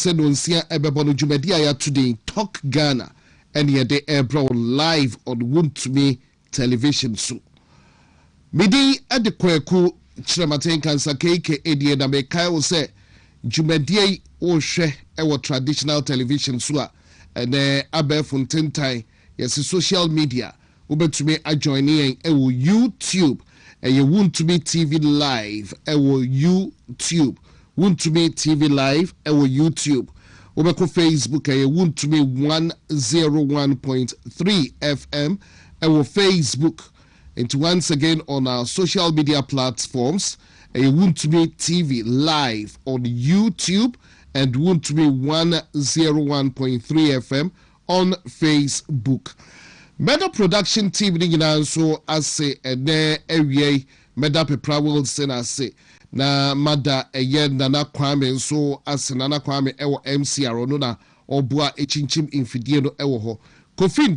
said on Sia Ebebono Jumedia today, Talk Ghana, and yet they airbrow live on WONTUMI television. So, Midi at the Kwaku, Kyeremanteng Nkansah KK Eddie and Amekai will say, Jumedia or share our traditional television. So, and Abe Fontentai, yes, social media, WONTUMI adjoining YouTube, and you WONTUMI TV live, YouTube. WONTUMI TV live or YouTube. Obeko Facebook WONTUMI 101.3 FM or Facebook. And once again on our social media platforms, WONTUMI TV live on YouTube and WONTUMI 101.3 FM on Facebook. Meda production team ni so ase ene ewie Meda Pepra Wilson ase na mada Nana Kwame so ase Nana Kwame ewo MCR no na obua echinchim infidie no ewo ho Kofin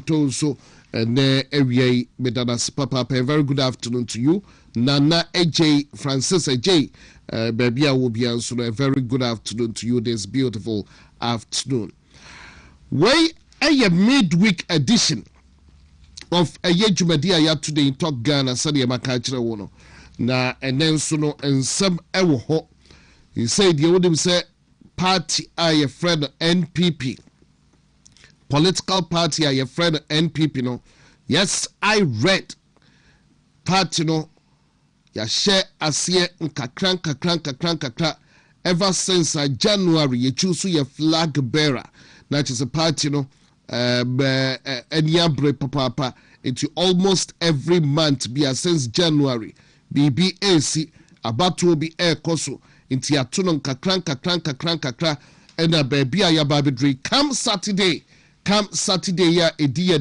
to so ene ewie Meda na papa. Very good afternoon to you Nana AJ Francis AJ baby I will be answer. A very good afternoon to you this beautiful afternoon. Way a midweek edition of a Jumedia ya today in Talk Ghana Sadia Makachira wono na and then so and some ewo. He said you would say party are your friend NPP. Political party are your friend NPP no. Yes, I read party no ya share asie nkakran ever since January you choose your flag bearer. That is a party no Enyabre papa into almost every month be since January BBAC about to be air koso into yatunon kakran and a baby ya babidri come Saturday ya edia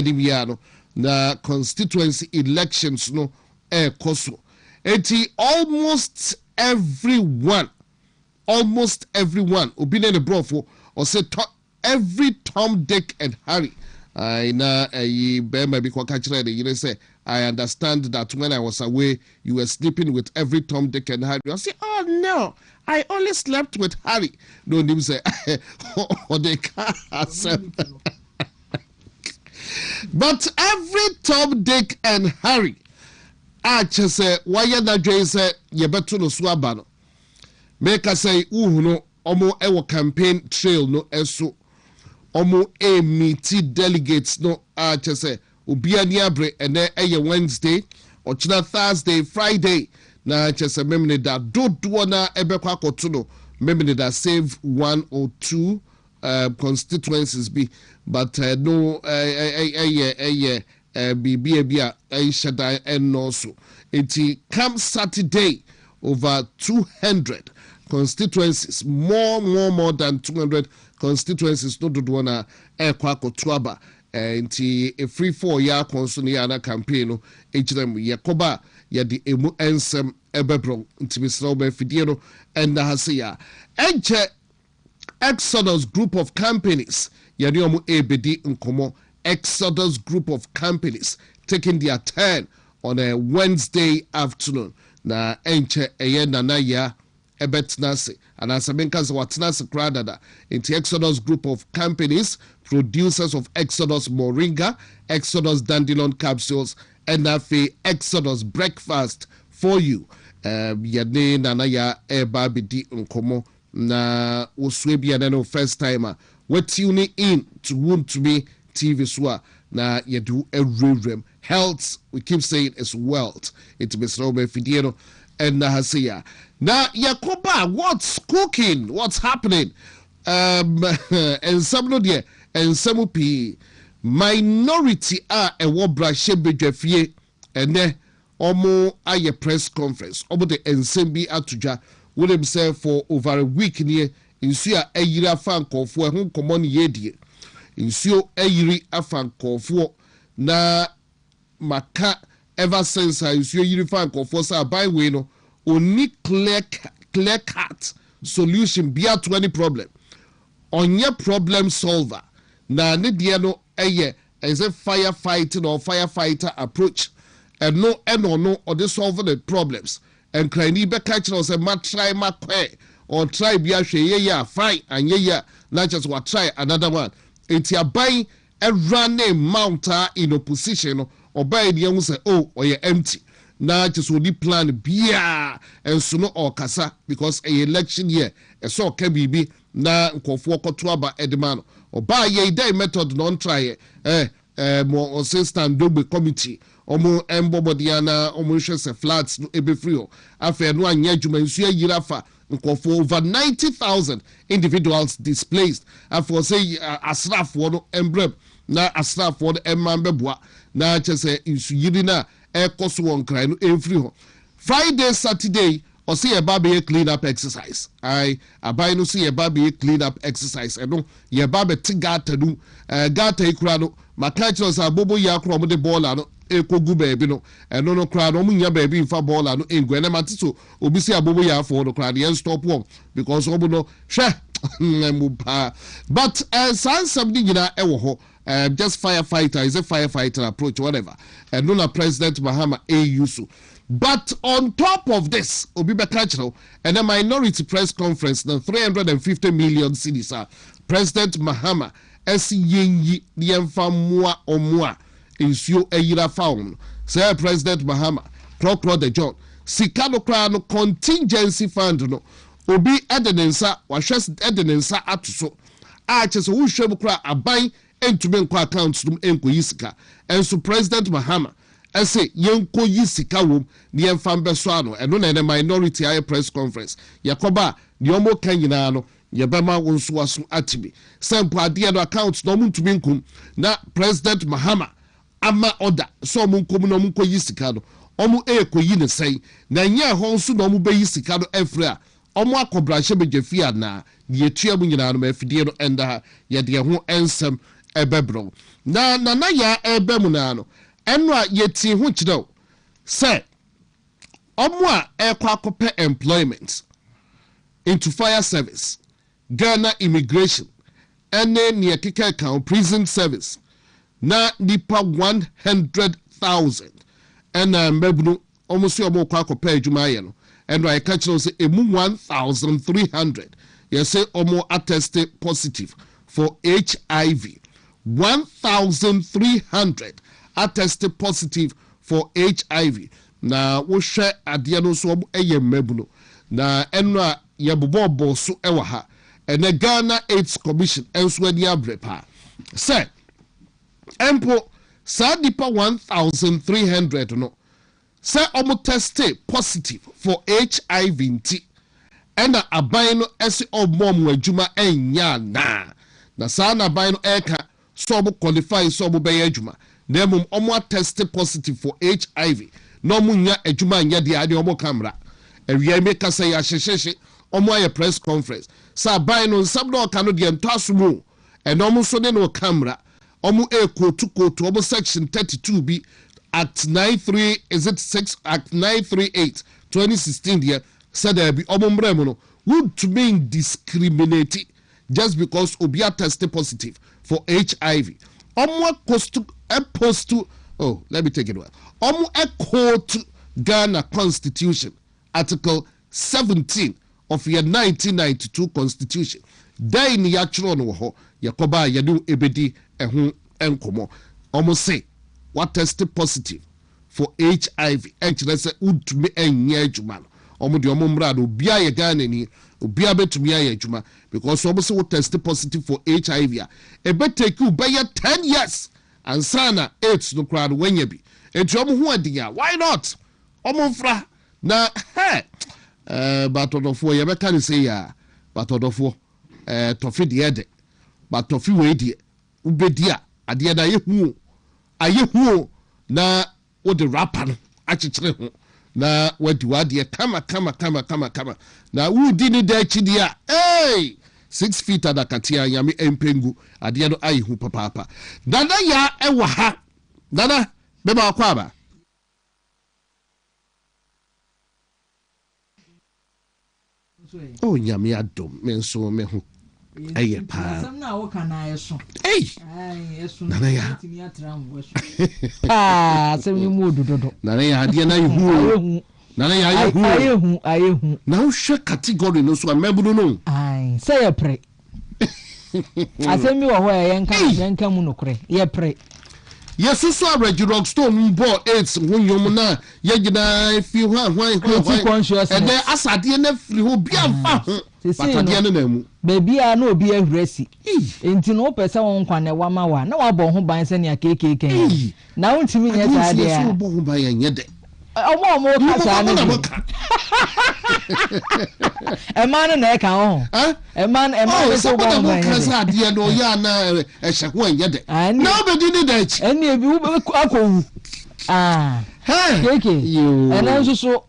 dimiano na constituency elections no air koso enti almost everyone obine the brofo or say every Tom, Dick, and Harry. I understand that when I was away, you were sleeping with every Tom, Dick, and Harry. I say, oh no, I only slept with Harry. No, him say, oh, they can't. But every Tom, Dick, and Harry, I just say, why you not say, you better no swabano. Make us say, no, omo ewo campaign trail no eso. Omo meet delegates no chese obia ni abre ene eye Wednesday ochina Thursday Friday na chese memne da dodo na ebekwa akoto no memne da save 1 or 2 constituencies be but no bibia shada and also it come Saturday over 200 constituencies more than 200 constituencies no do na Kwaku tuaba nti a free 4 year consul ya na campaign no ejirem yakoba ya di emu ensem ebebro nti misra oba fidie no enda hasia enche Exodus group of companies ya ni omu ebedi nkomo Exodus group of companies taking their turn on a Wednesday afternoon na enche eye nana ya ebetnase and as Nkansah watnase kradada into Exodus group of companies producers of Exodus Moringa, Exodus Dandelion capsules and Exodus breakfast for you yane nana ya eba bidi nkomo na oswebia na no first timer we tune in to WONTUMI TV so na yedu everywhere health we keep saying is wealth it Mr. Robert Fidiero and Nahasia. Now, Yakoba, what's cooking? What's happening? And some no dear, and some upi minority are a wobra shebejefie and then omo aye press conference. Omo the ensemble atuja with himself for over a week near in Sia a yira fan call for whom common yedie. In Sio a yiri afan call for na maka. Ever since I use your fan call for say by way no only clear cut solution be to any problem on your problem solver na ne dia no as a firefighting or firefighter approach and no or they solve the problems and cry ni be catch us a try or try be a share fine and yeah, not just what try another one. It's a buy a running mountain in opposition or buy the young say, oh, or you're empty. Now just only plan beer and sooner or kasa because a election year a so can be na nkofo kotoaba edman or buy a day method non try more assistant double committee omo embobodiana omo hwese flats no ebe free afa no anya dwuma nsu yirafa nkofo over 90,000 individuals displaced after say asrafo no embrem na asrafo no emmambeboa na chese nsu yirina ekoso won kran no every Friday Saturday or see a baby clean up exercise. I buy no see a baby clean up exercise. I know ye baby tigata do gata ikrano makachos a bobo ya krom de ball ano eko gu baby no and no crowd omunya baby fa ball ano engwene matiso obi see a bobo ya for no crowd yen stop one because obo no hwe but sans something gina ewo ho just firefighter is a firefighter approach whatever and no President Mahama Yusu. But on top of this, Obibe Kachero and a minority press conference, the 350 million cedis, President Mahama, Yenyi, Niemfa Mua Omua, Insio Eyira Faun, Sir President Mahama, Procro de John, Sikano Krano contingency fund, no, Obi Edenensa, Washes Edenensa Atuso, Arches who Shebukra Abai, and to make accounts from Enko Yisika, and so President Mahama. I say yenko yisika wom ni emfambe so ano eno na minority aye press conference yakoba ni omo kanyina no yebema wonso aso atibi sample ade no account no muntumi nkum na President Mahama ama order so mo nkom no mo yisika no omo ekoyi ne sei na nya ho nso no mo be yisika no efre a omo akobra hye begefia na ye tua mu nyina no mafidie no enda ye de ho ensem ebebro na ya ebemu na no enwa yeti hu kidao say omwa ekwakope employment into fire service Ghana immigration ene ne keke kan prison service na nipa 100,000 ena mbebunu omusi omo kwakope adwuma ye no enwa ye ka kidao say emu 1,300 ye say omo attested positive for HIV 1,300 attested positive for HIV. Na wo hwe ade no so eye mabuno na enra ye bobo so ewa ha ene Ghana AIDS Commission enso ani abrepa say empo sadipa 1,300 no say omo tested positive for HIV nti ena aban no ese omom adwuma enya na sa na aban no eka so omo qualify so omo be adwuma Nemum omo tested positive for HIV. No munya ejuma nya de ade omo camera. Ewie make say ya hyehyehye omo aye press conference. Sa ban no nsam no ka no de ntwasumu. And omo so de no camera. Omo kotu omo section 32 bi at 93 is it 6 at 938 2016 there said there be omo mremu no would to mean discriminated just because obia tested positive for HIV. Omo post to oh, let me take it away. Omo quote Ghana Constitution, Article 17 of your 1992 Constitution. Dai ni yachro no ho yakoba yadu ebedi ehun enkomo. Omo say what tested positive for HIV. Actually say utumi enye adwuma no. Omo de omo mra do bia ye Ghana ni obia betumi aye adwuma because omo say what tested positive for HIV. E be take you by 10 years. And sana AIDS no crowd when you be. Ejomu hu adia. Why not? Omofra na but odofo ye be kan say ya. But odofo tofi de ede. But tofi we de ubedia ade da ye hu. Aye hu na wo de rapper no achichire hu. Na wadi wadi kama. Na wo di ni da chidia. Hey! 6 feet at the katia yami empengu adiano ai hu papa dada ya ewa ha dada beba kwaba oh yami adom menso me hu eye pa sam na wo kana yeso dada ya sem ni modu dodo dada ya ade na hu na ya ayehu na wo hwe category no so amebunu no ai say ye pre asemi wo ho yenka mu nokre ye pre yesusu average rock stone mbo 8 wonyom na yegina fi hwan and then asade na firi ho bia fa ho patade na mu baby a na obi ahurasi enti no pese won kwane wa ma wa na wa bo ho ban se ne akekeke na wontimi nye saade a bo ho ban ye de omo kasa na eman na e ka ho eman so bo ban kasa de no ya na ehye ho ye de na obedi ni da chi eni ebi akowu keke ena nso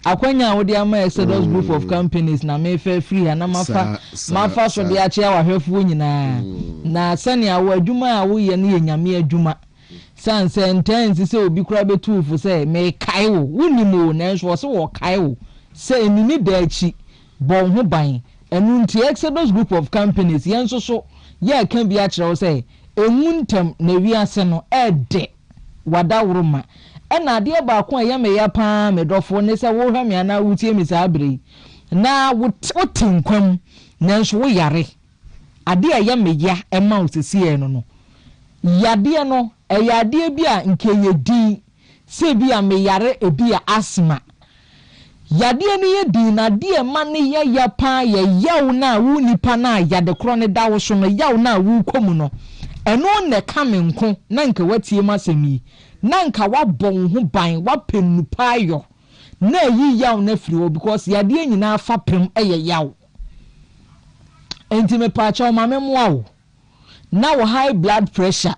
akwanya wo de ama Exodus group of companies na me fa free na mafa so de ache ahwefo nyina na sane awo adwuma a wo ye ne nyame adwuma sanse intense se obi kura betu fu se me kai wo wunimo na nso so wo kai wo se enini da achi bon ho ban enu nti Exodus group of companies yen so ye kan bi a kire wo se emuntem na wiase no ede wadawroma ena ade ba ko ya me ya pa me dofo ne se wo hwa me ana wutie mi sa abre na wotinkwam na nso wo yare ade ya me ya ema osisi no yade no eyade bi a nke ye din se bi a me yare ebi a asma yade ne ye din na de ma ne ya pa ye yaw na wu nipa na yade kro ne dawo so no yaw na wu komu no eno ne ka me nko na nke watie masemi na nka wabon ho ban wapenu payo na yi yaw na firi wo because yade nyina fa pem eye yaw enti me pa cha o ma memwa wo na wo high blood pressure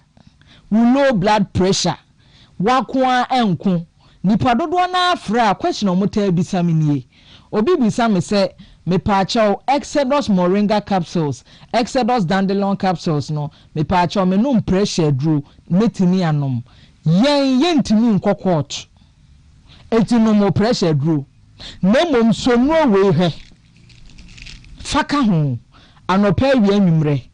wo low blood pressure wakoa enko nipa dodo na afra question o mota bisamnie obi bisame se me pa cha Exodus moringa capsules Exodus dandelion capsules no me pa cha me no pressure dro metini anom yen timi nkokot eti no mo pressure dro na mom so no we he faka ho anopa wi anwumre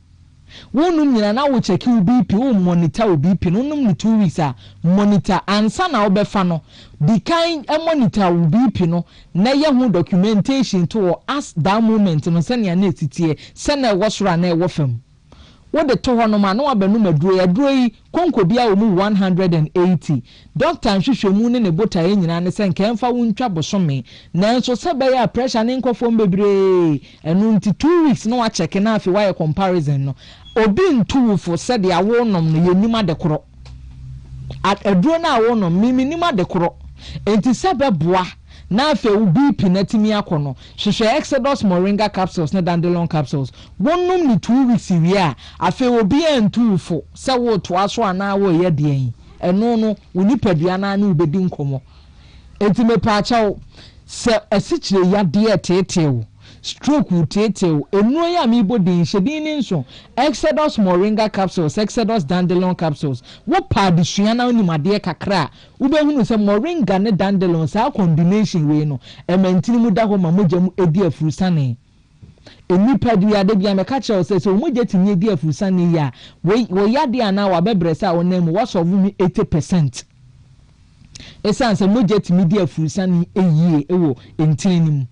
wonu nyina na wo check BP wo monitor BP no num ni 2 weeks a monitor ansa na wo befa no the kind monitor BP no na ye hu documentation to as that moment no se na etitie se na wo soro na wo fam wo de to hono ma na wa banu maduro yi konko bia wo mu 180 doctor nhwehwe mu ne bota ye nyina ne se nkemfa wo ntwa bosome na nso se be ya pressure ne nkofo mbebre enu nti 2 weeks no wa check na afi wa comparison no obi ntuwufo se de awo nom no yenima de koro aduro na awo nom minima de koro enti se be boa na afi wo BP na timi akono hwehwe Exodus moringa capsules na dandelion capsules wonnom ni 2 weeks wi a afi obi entuwufo se wo to aso ana wo ye de yin eno no wonipadua na na ubedi nkomo enti me pa cha se asichire yade etetewo stroke tetewo enu ya mi bodi nhedin ni nso Exodus moringa capsules Exodus dandelion capsules wo pa disua na onimade kakra ubehunu se moringa ne dandelion sa combination we no emantini mu da ho ma mogya mu edi afurusane enipa du ya de bia me ka kire se mogya tinye edi afurusane ya wo yade ana wa bebresa wonam wo solve mi 80% esanse mogya timi di afurusane eyie ewo entininim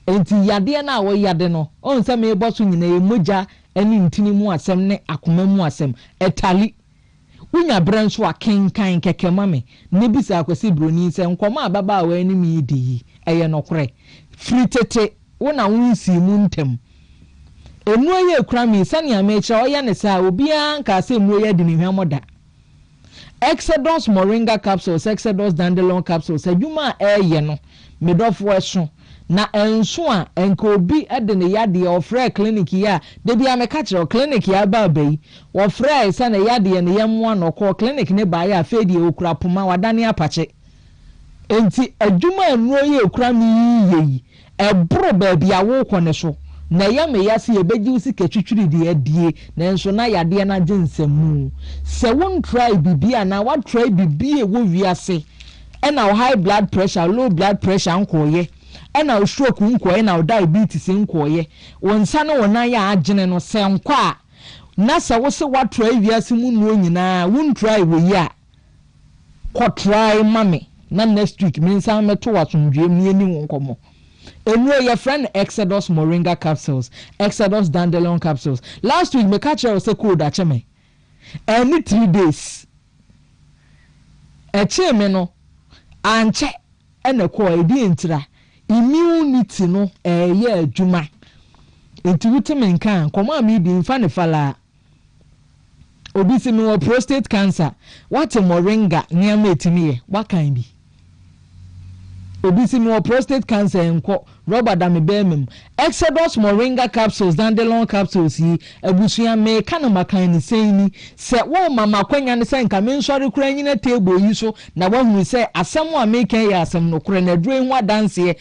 enti yade na wo yade no on se me boso nyina e mogya ani ntini mu asem ne akoma mu asem etali unya branch wa kenkan keke mame ne bisa akwasi broni se nkoma ababa wa ani mi di eye nokore fritete wona wonsi mu ntem enu aye kura mi sane amecha oya ne sa obi an ka se mu ya di ni hwamoda Exodus moringa capsules Exodus dandelion capsules adwuma eye no medofo eso na enso a enko obi ede ne yade ofre clinic ya de bia me ka kire clinic ya ba bai ofre sa na yade ne yemwa no ko clinic ne ba ya fedi okura poma wadane apache enti adwuma enu ye okura mi yi ebro ba bia wo ko ne so na ya me ya se ebeji usi ketwitwiri de adie na enso na yade na gensemu se won try bibia na wa try bibia wo wiase e na high blood pressure low blood pressure ankoye ena stroke nkoye na diabetes nkoye wonsa no wona ya agene no se nkwa na se wo se wa try wiase mu no nyina won try we ya ko try mame na next week me nsa meto wasomdwe mu ni nkomo enwe your friend Exodus moringa capsules, Exodus dandelion capsules. Last week me catch you say cold acheme any 3 days eche me no anche ene ko edi ntira immunity no ye adwuma enti wutime nkan koma mi bi mfa ne fala obi si me wo prostate cancer what moringa niam etimi ye wakan bi obi si me wo prostate cancer enko rubber dam bemem Exodus moringa capsules dandelion capsules yi abusuya me kana makan ni seni se wo mama kwanya ne se nka me nsori kura nyina table yi so na wo hu se asem a me kan ya asem no kura na dure hu adanse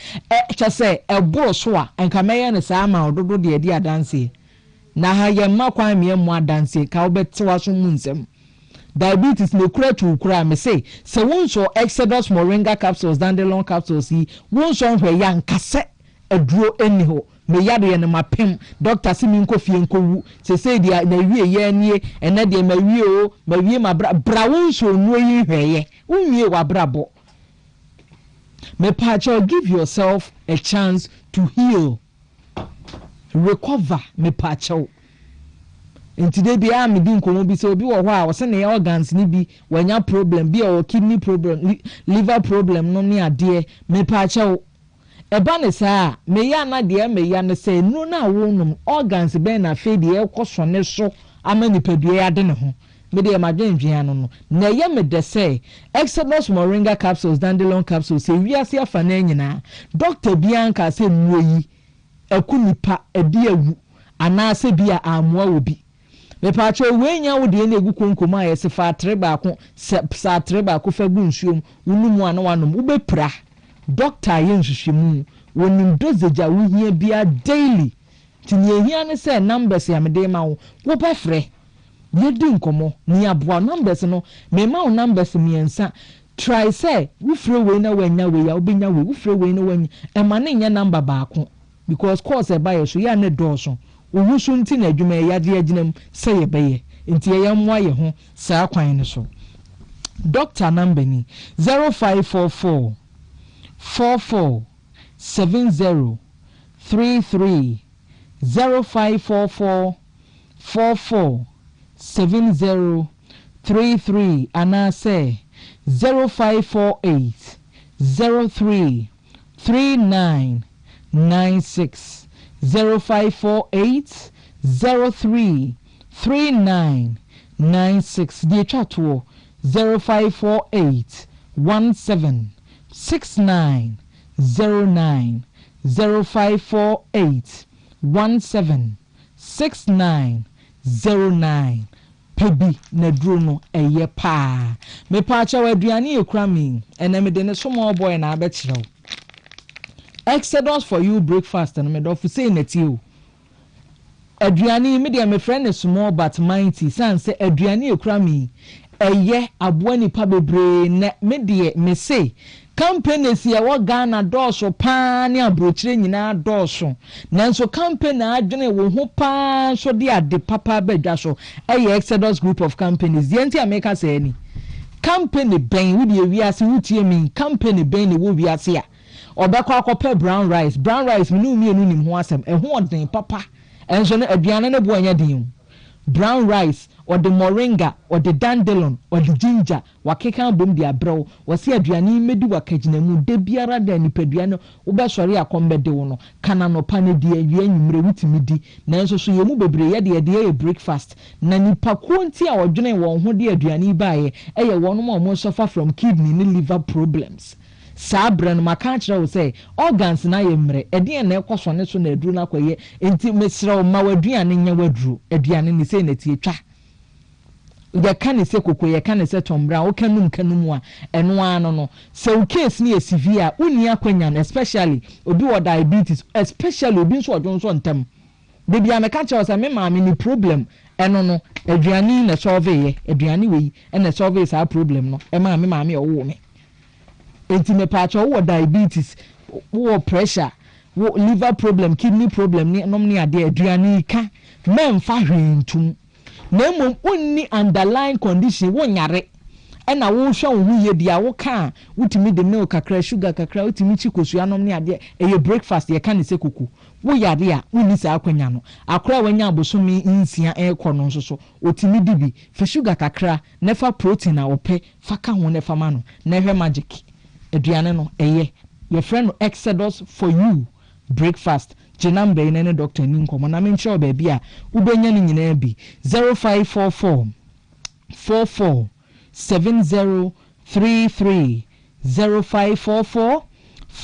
che se eboro so a nka me ye ne sa ama ododo de di adanse na ha ye makwan me mu adanse ka obetewa so mu nsem diabetes no kura tu kura me say se wonso Exodus moringa capsules dandelion capsules yi wonso hwe ya nkase aduro eni ho me yade ye ne mapem doctor simi nko fie nko wu se dia na wie ye nie ene de ma wie o ma wie ma bra wonso no yi hweye unwie wa brabo me pacho give yourself a chance to heal recover me pacho nti de bia me di nkomo bi se obi wo ho a wo se ne organs ni bi wanya problem bi o kidney problem liver problem no ni ade me pacho eba ne saa me ya na de me ya ne say no na wonum organs be na fe de ekoso ne so ama nipadua ya de ne ho me de ma dwendwen no na ye me de say Exodus moringa capsules dandelion capsules se wiase afa na nyina doctor bianka say nuoyi akunipa edi awu ana se bia amoa obi me pacho wenya wo de na egu konkoma ya se fa treba ko sa treba ko fa gu nsuom unumu ana wanom wo bepra doctor yen hwehwemu wonim dosage a wo hia bia daily tinye hia ne say numbers ya me de ma wo befre ye di nkomo ni aboa numbers no me ma wo numbers miensa try say wo frɛ we na wanya we ya obenya we wo frɛ we na wanya e ma ne nya number baako because course e ba ye so ya ne dɔɔso wo so nti na adwuma ya de aginam say ye beye nti ye yamwa ye ho saa kwan ne so doctor number ni 0544 447033 0544 447033 ana say 0548 03 3996 0548 03 3996 the chatwo 0548 17 6909 0548 17 6909 pebi na duro no eye pa me pa cha waduane ekura mi ena me de ne small boy na abekiraw Exodus for you breakfast and me do fu say nati o aduane me de me friend ne small but mighty san say aduane ekura mi eye aboa nipa bebre na me de me say companies ya wo Ghana dɔɔso paa ne abrochire nyina dɔɔso nanso company adwene wo ho paa so de ade papa badwa so Exodus group of companies the anti America say ni company ben wo de wiase wutie mi company ben ne wo wiase a obekɔ akɔpɛ brown rice me no mienu nim ho asɛm ɛho ɔden papa enso ne aduane ne bo anya din brown rice or the moringa or the dandelion or the ginger wakeka bom dia brew wasi aduane medi wakagina mu de biara da nipaduane wo be sori akombede wo no kana no pane di awie anwumre wutimi di nanso so yemu bebre ye de breakfast na nipa konti a odwene won ho de aduane baaye eye won mo suffer from kidney ni liver problems sabran maka kire wo say organs na yemre ede na ekoso ne so na aduru na kwaye enti mesrew ma waduane nya waduru aduane ni say na tie twa ya kan se koko ya kan se tombra wo kanum a eno ano no se wo case ni severe uni akwanya especially obi wo diabetes especially obi nso odwonso ntam de bia me ka kire wo say me ma me ni problem eno no aduane na solve ye aduane we na solve sa problem no e ma me owo me enti me pacho wo diabetes wo pressure wo liver problem kidney problem ni nom ni ade aduane ka memfa hwentum na mom onni underlying condition wo nyare na wo hwa wo hu ye dia wo ka wutimi de milk kakra sugar kakra wutimi chi kosuanom ne ade eye breakfast ye ka ne se kuku wo yade a woni sa akwanya no akora wanya abosomi nsia ekọ no nso so otimi dibi fa sugar kakra nefa protein a ope fa ka ho nefa ma no na hwe magic aduane no eye your friend Exodus for you breakfast jinambe ine doctor ni nkomo na menche ba bia ubenya ni nyina bi 0544 44 7033 0544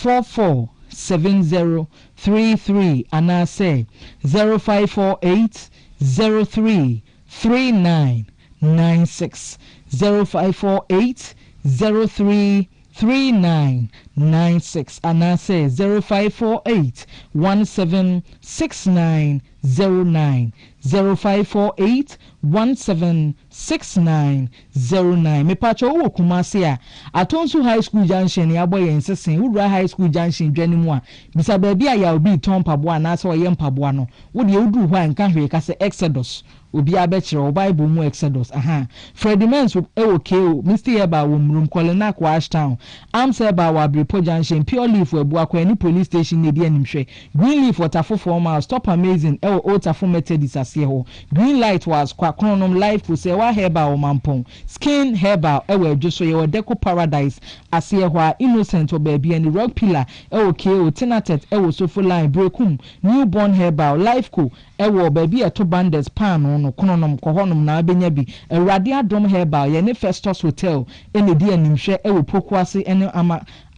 44 7033 and I say 0548 03 3996 0548 03 3996 and I say 0548 176909 0548 176909 me pacho wo kumase a atonso high school junction ya boy ensesen wura high school junction dwani mu a bisa ba bia ya obi ton pabo na so ye mpabo no wo de odu ho anka hwe ka se Exodus obi abekire o Bible mu Exodus Freddy Mens ewo KO Mr. Eba wo mrum Kolena kwa Ashtown am say ba wa Bripo junction pure leaf we bu akwa ni police station ne dia nimhwe green leaf waterfall formal stop amazing ewo otafo Methodist ase ho green light was kwa kronom life ko say wa herba o mampon skin herba ewo adwoso ye deco paradise ase ho a innocent o ba bia ni rock pillar ewo KO tinatet ewo sofo line breakum newborn herba life ko ewo ba bia to banders pan no kronom kohonom na abenya bi awrade adom herba ye ne Festus hotel ene dia nimhwe ewo pokuase ene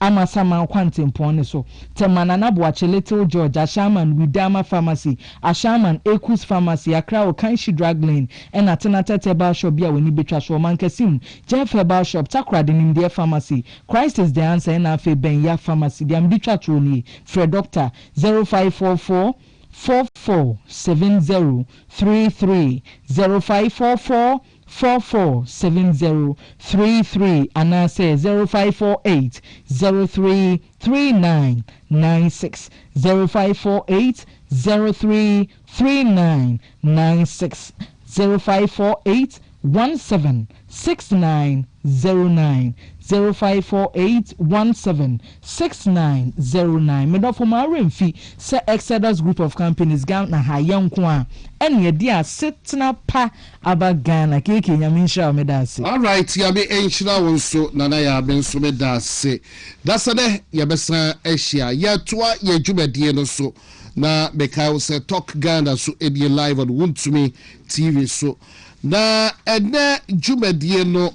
amasama kwantempon ne so temana na boache little George Ashaman Widama pharmacy Ashaman Ekus pharmacy Accra Okanshi drug lane and Atenata Herbal shop bia woni betwa so mankasim Jeff Herbal shop Takra de nimde pharmacy Christ is the answer na afi Benya pharmacy dem betwa troni Fred Doctor 0544 447033 0544 447033 and I say 0548 033996 0548 033996 0548 176909 0548 176909 me do for my remfi say Exodus group of companies Ghana ha yanko a ene ye dia setna pa abagana keke nyaminsha me da se all right ya me enhira won so nana ya ben so me da se da se de ya besa ehia ya toa ya dwumade no so na because say talk Ghana so e be live on WONTUMI TV so na ene dwumade no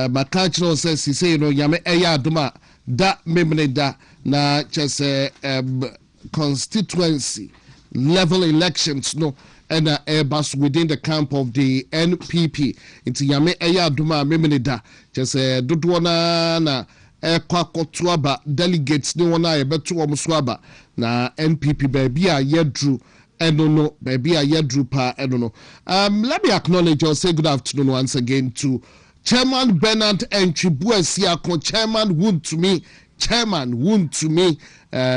makachiro says he say no yame eya adoma da memne da na chese constituency level elections no and airbus within the camp of the NPP into yame eya adoma memne da chese dodo na kwakotuaba delegates ni wona yebeto omsuaba na NPP baby a yedru enono baby a yedru pa enono let me acknowledge or say good afternoon once again to Chairman Bernard Enchibuesiako, Chairman WONTUMI,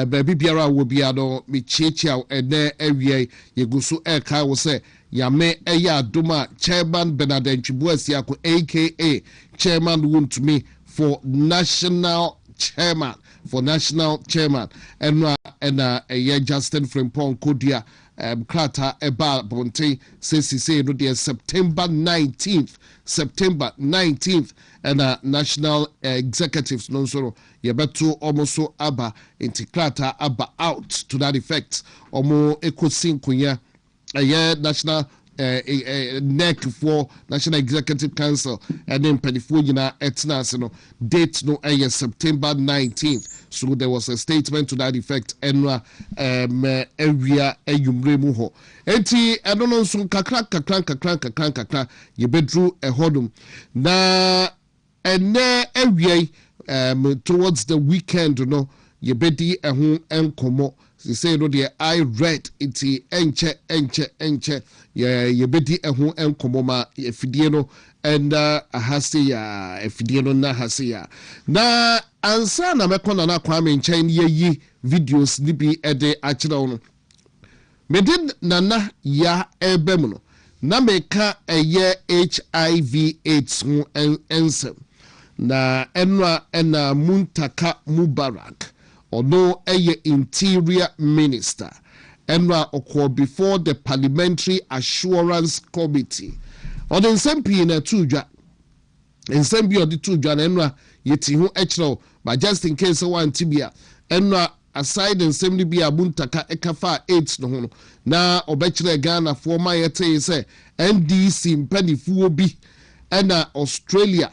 baby biara will be ado mi chicha ene area yegusu eka will say yame eya duma Chairman Bernard Enchibuesiako aka Chairman WONTUMI for national chairman and Justin Frimpong Kodia Krata Eba Bonte says he say no dear September 19th and national executives non so yebeto almost aba inti Krata aba out to that effect omo ekosin kunya national neck for National Executive Council and then penifo yina etna no date no September 19th so there was a statement to that effect enwa area eyumremu ho enti edono so kakra yebedru ehodum na ene area towards the weekend no yebedi ehun enkomo they say no the I read iti enche yebedi ehun enkomo ma efidie no and ahase ya efidie no na hase ya na ansa na mekona na kwame nchen yi videos ni bi ede akira no medin nana ya ebem no na meka eye HIV AIDS ho ensem na enra ena Muntaka Mubarak ono eye interior minister enra okwo before the parliamentary assurance committee on the same na tudwa nsem bi odi tudwa na enra yeti ho ekro but just in case one tibia enra aside nsem ni bi Muntaka ekafa 8 no ho na obekire Ghana for my yete say NDC mpanifuo bi ena Australia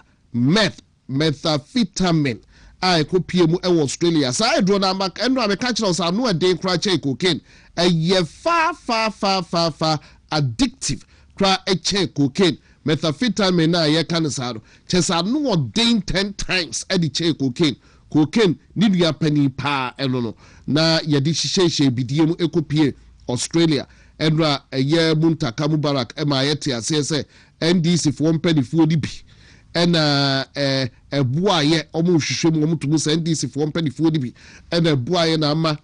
methamphetamine I kopie mu e Australia sa edro na mak endo ameka kire us anu eden kra che cocaine eye fa addictive kra che cocaine methamphetamine na ye kan sa do che sa no odin 10 times e di che cocaine ni dua pani pa eno no na ye di hihye bidie mu ekopie Australia endra eye Muntaka Mubarak e ma ye te ase se NDC for mpanifuo di bi ena ebuaye omo hwehwem omo tumu se NDC for mpanifuo di bi ena ebuaye na ama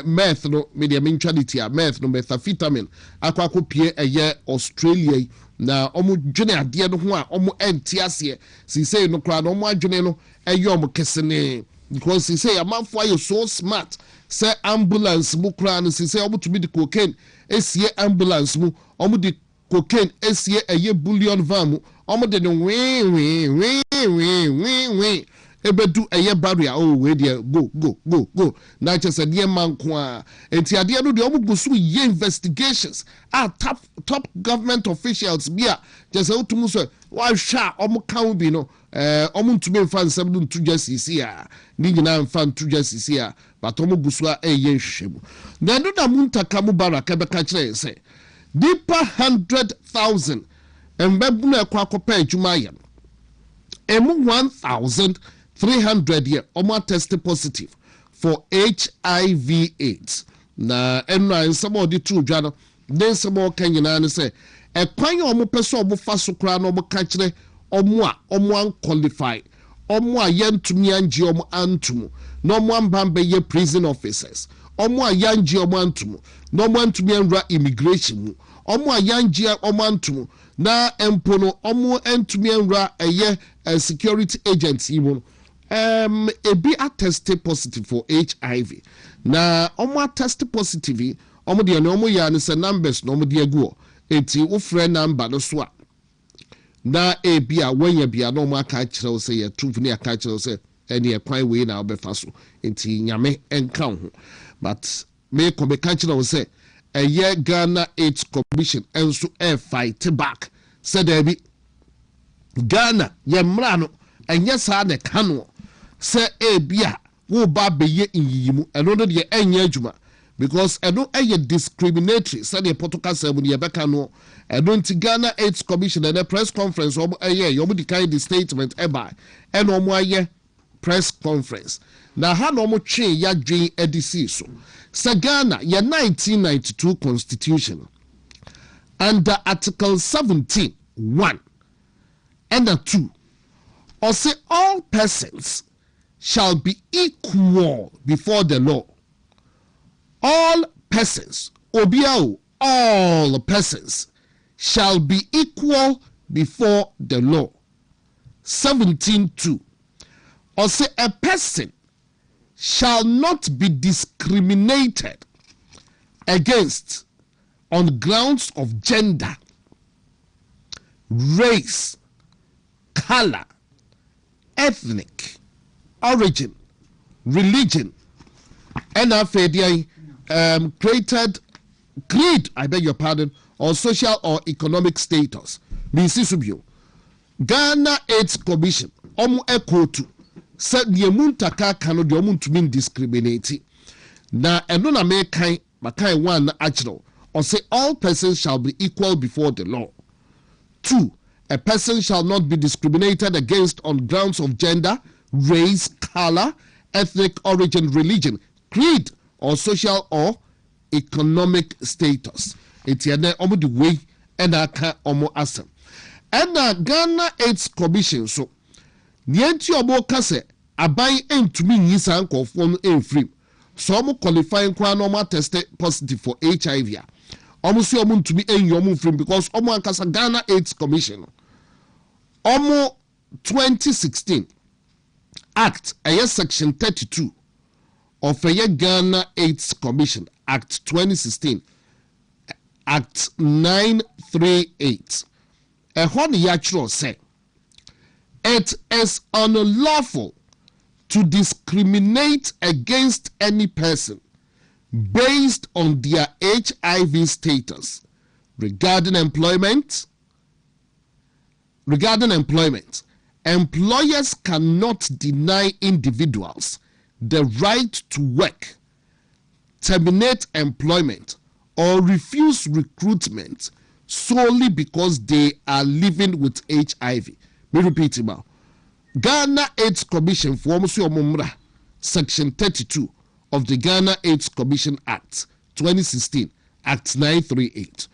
meth no media mentality a meth no methamphetamine akopie eye Australia na omo dwene ade no ho a omo enti ase sisei no kra na omo adwene no eye omo kesene because sisei amanfo ayo so smart say ambulance mu kra no sisei omo tumi di cocaine esie ambulance mu omo di cocaine esie eye bullion van mu omo de no we ebedu eye barrier oh we there go na chese de manko a enti ade no de omo gusu ye investigations top government officials bia chese otumu so wa sha omo kan bi no omo ntumi mfa nsem do ntu jasisi a ni nyina mfa ntu jasisi a but omo gusu a eye hwehwemu na do na Muntaka Mubarak ebeka kire se deeper 100,000 embebu na kwa kopa adwuma ye emu 1,300 ye omo tested positive for HIV/AIDS na enra nsemo di tudwa no den semo kanyina ne se ekwan omo pese omo fa so kra no omo ka kire omo unqualified omo a yentumi anje omo antumu no omo ambambe ye prison officers omo a yanje omo antumu no omo antumi enra immigration mu omo a yanje omo antumu na empono omo antumi enra eye security agency mu ebi attested positive for HIV na omo attested positive omo de na omo ya ne se numbers no omo de aguo enti wo frɛ number no so a na ebi a wanya bia no omo aka kire se ye truth ne aka kire se ene e kwan we na obefa so enti nyame enka ho but me ko be ka kire se eye Ghana AIDS Commission enso e fight back said ebi Ghana ye mra no enye sa na ka no se ebi a wo ba be ye yiyimu eno no de enye adwuma because eno eye discriminatory said the protocol ceremony ye beka no eno nti Ghana AIDS Commission and a press conference omo eye yo di kind the statement eba eno omo aye press conference na ha no omo twe ya dwen edisi so se Ghana ye 1992 constitution under article 17(1) and 2 or say all persons shall be equal before the law. All persons, obiao, all persons shall be equal before the law. 17(2) or say a person shall not be discriminated against on grounds of gender, race, color, ethnic origin, religion, and creed, I beg your pardon, or social or economic status. Ghana AIDS Commission, omu ekotu, said the Muntaka kano di omu to mean discriminate. Na enona me kai makai one natural, or say all persons shall be equal before the law. 2, a person shall not be discriminated against on grounds of gender, race, color, ethnic origin, religion, creed, or social or economic status. It's yene omo the way and aka omo asem. And Ghana AIDS Commission so nienti omo kase aban entumi nyisa nkofo no enfrim. So omo qualifying kwa no omo tested positive for HIV. Omo si omo ntumi enyi omo enfrim because omo ankasa Ghana AIDS Commission. Omo 2016 Act, section 32 of Ghana AIDS Commission, Act 2016, Act 938. Ehon Yachro say, it is unlawful to discriminate against any person based on their HIV status regarding employment. Employers cannot deny individuals the right to work, terminate employment, or refuse recruitment solely because they are living with HIV. Me repeat it now. Ghana AIDS Commission Section 32 of the Ghana AIDS Commission Act 2016, Act 938.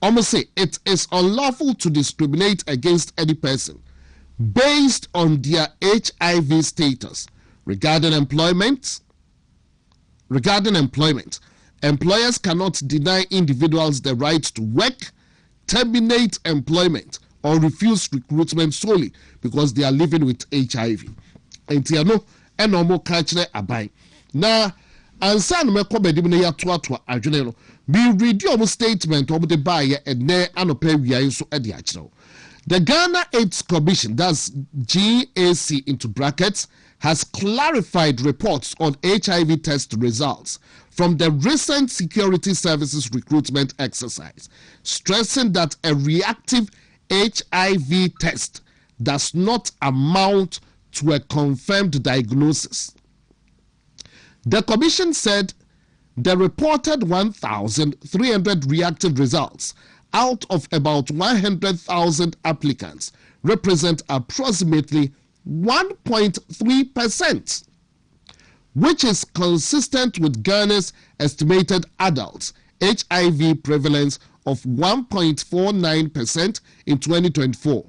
Almost say it is unlawful to discriminate against any person based on their HIV status regarding employment. Employers cannot deny individuals the right to work, terminate employment, or refuse recruitment solely because they are living with HIV. And tiano enomo kachire abai. Na ansa no meko bedim na ya toatoa adwene no. Be read your statement of the buyer and ne anope wiai so e de akire. The Ghana AIDS Commission, that's GAC into brackets, has clarified reports on HIV test results from the recent security services recruitment exercise, stressing that a reactive HIV test does not amount to a confirmed diagnosis. The Commission said the reported 1,300 reactive results out of about 100,000 applicants represent approximately 1.3%, which is consistent with Ghana's estimated adults HIV prevalence of 1.49% in 2024.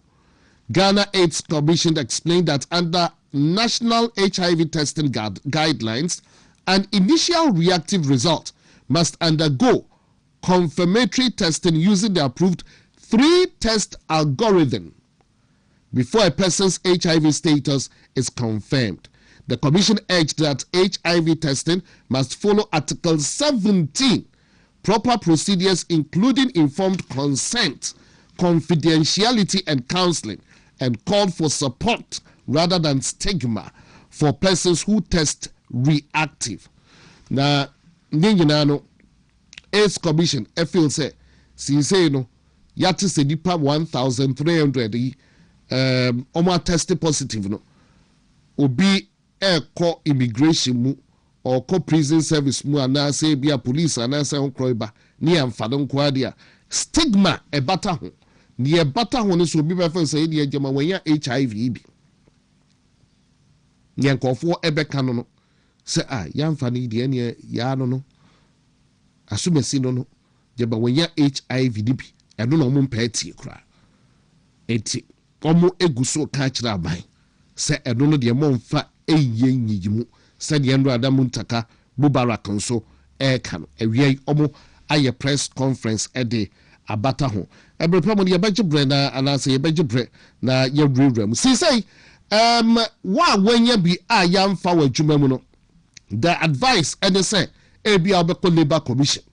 Ghana AIDS Commission explained that under national HIV testing guidelines, an initial reactive result must undergo confirmatory testing using the approved 3-test algorithm before a person's HIV status is confirmed. The Commission urged that HIV testing must follow Article 17, proper procedures including informed consent, confidentiality, and counseling, and called for support rather than stigma for persons who test reactive. Now, no AIDS Commission, I feel say, since no, yati se nipa 1,300 omo tested positive no, obi ko immigration mu or ko prison service mu ana say be a police ana say onkroiba ni amfado nkwa dia stigma e bata ho ni e bata ho ne so obi be fa say dia jama wanya HIV bi ni nkofo ebeka no say ya mfa ni dia ne ya no asumesi no jaba wanya HIV bi eno no mo mpati kra enti omo eguso ka kira aban se eno no de mo mfa eye nyigimu se de ndo adamu ntaka Mubarak nso kan ewie omo aye press conference ede abata ho ebrepa mo de yebegibre na anase yebegibre na yewrewra mu si say wa wanya bi ayamfa wadwuma mu no the advice and say ebi abeko labor commission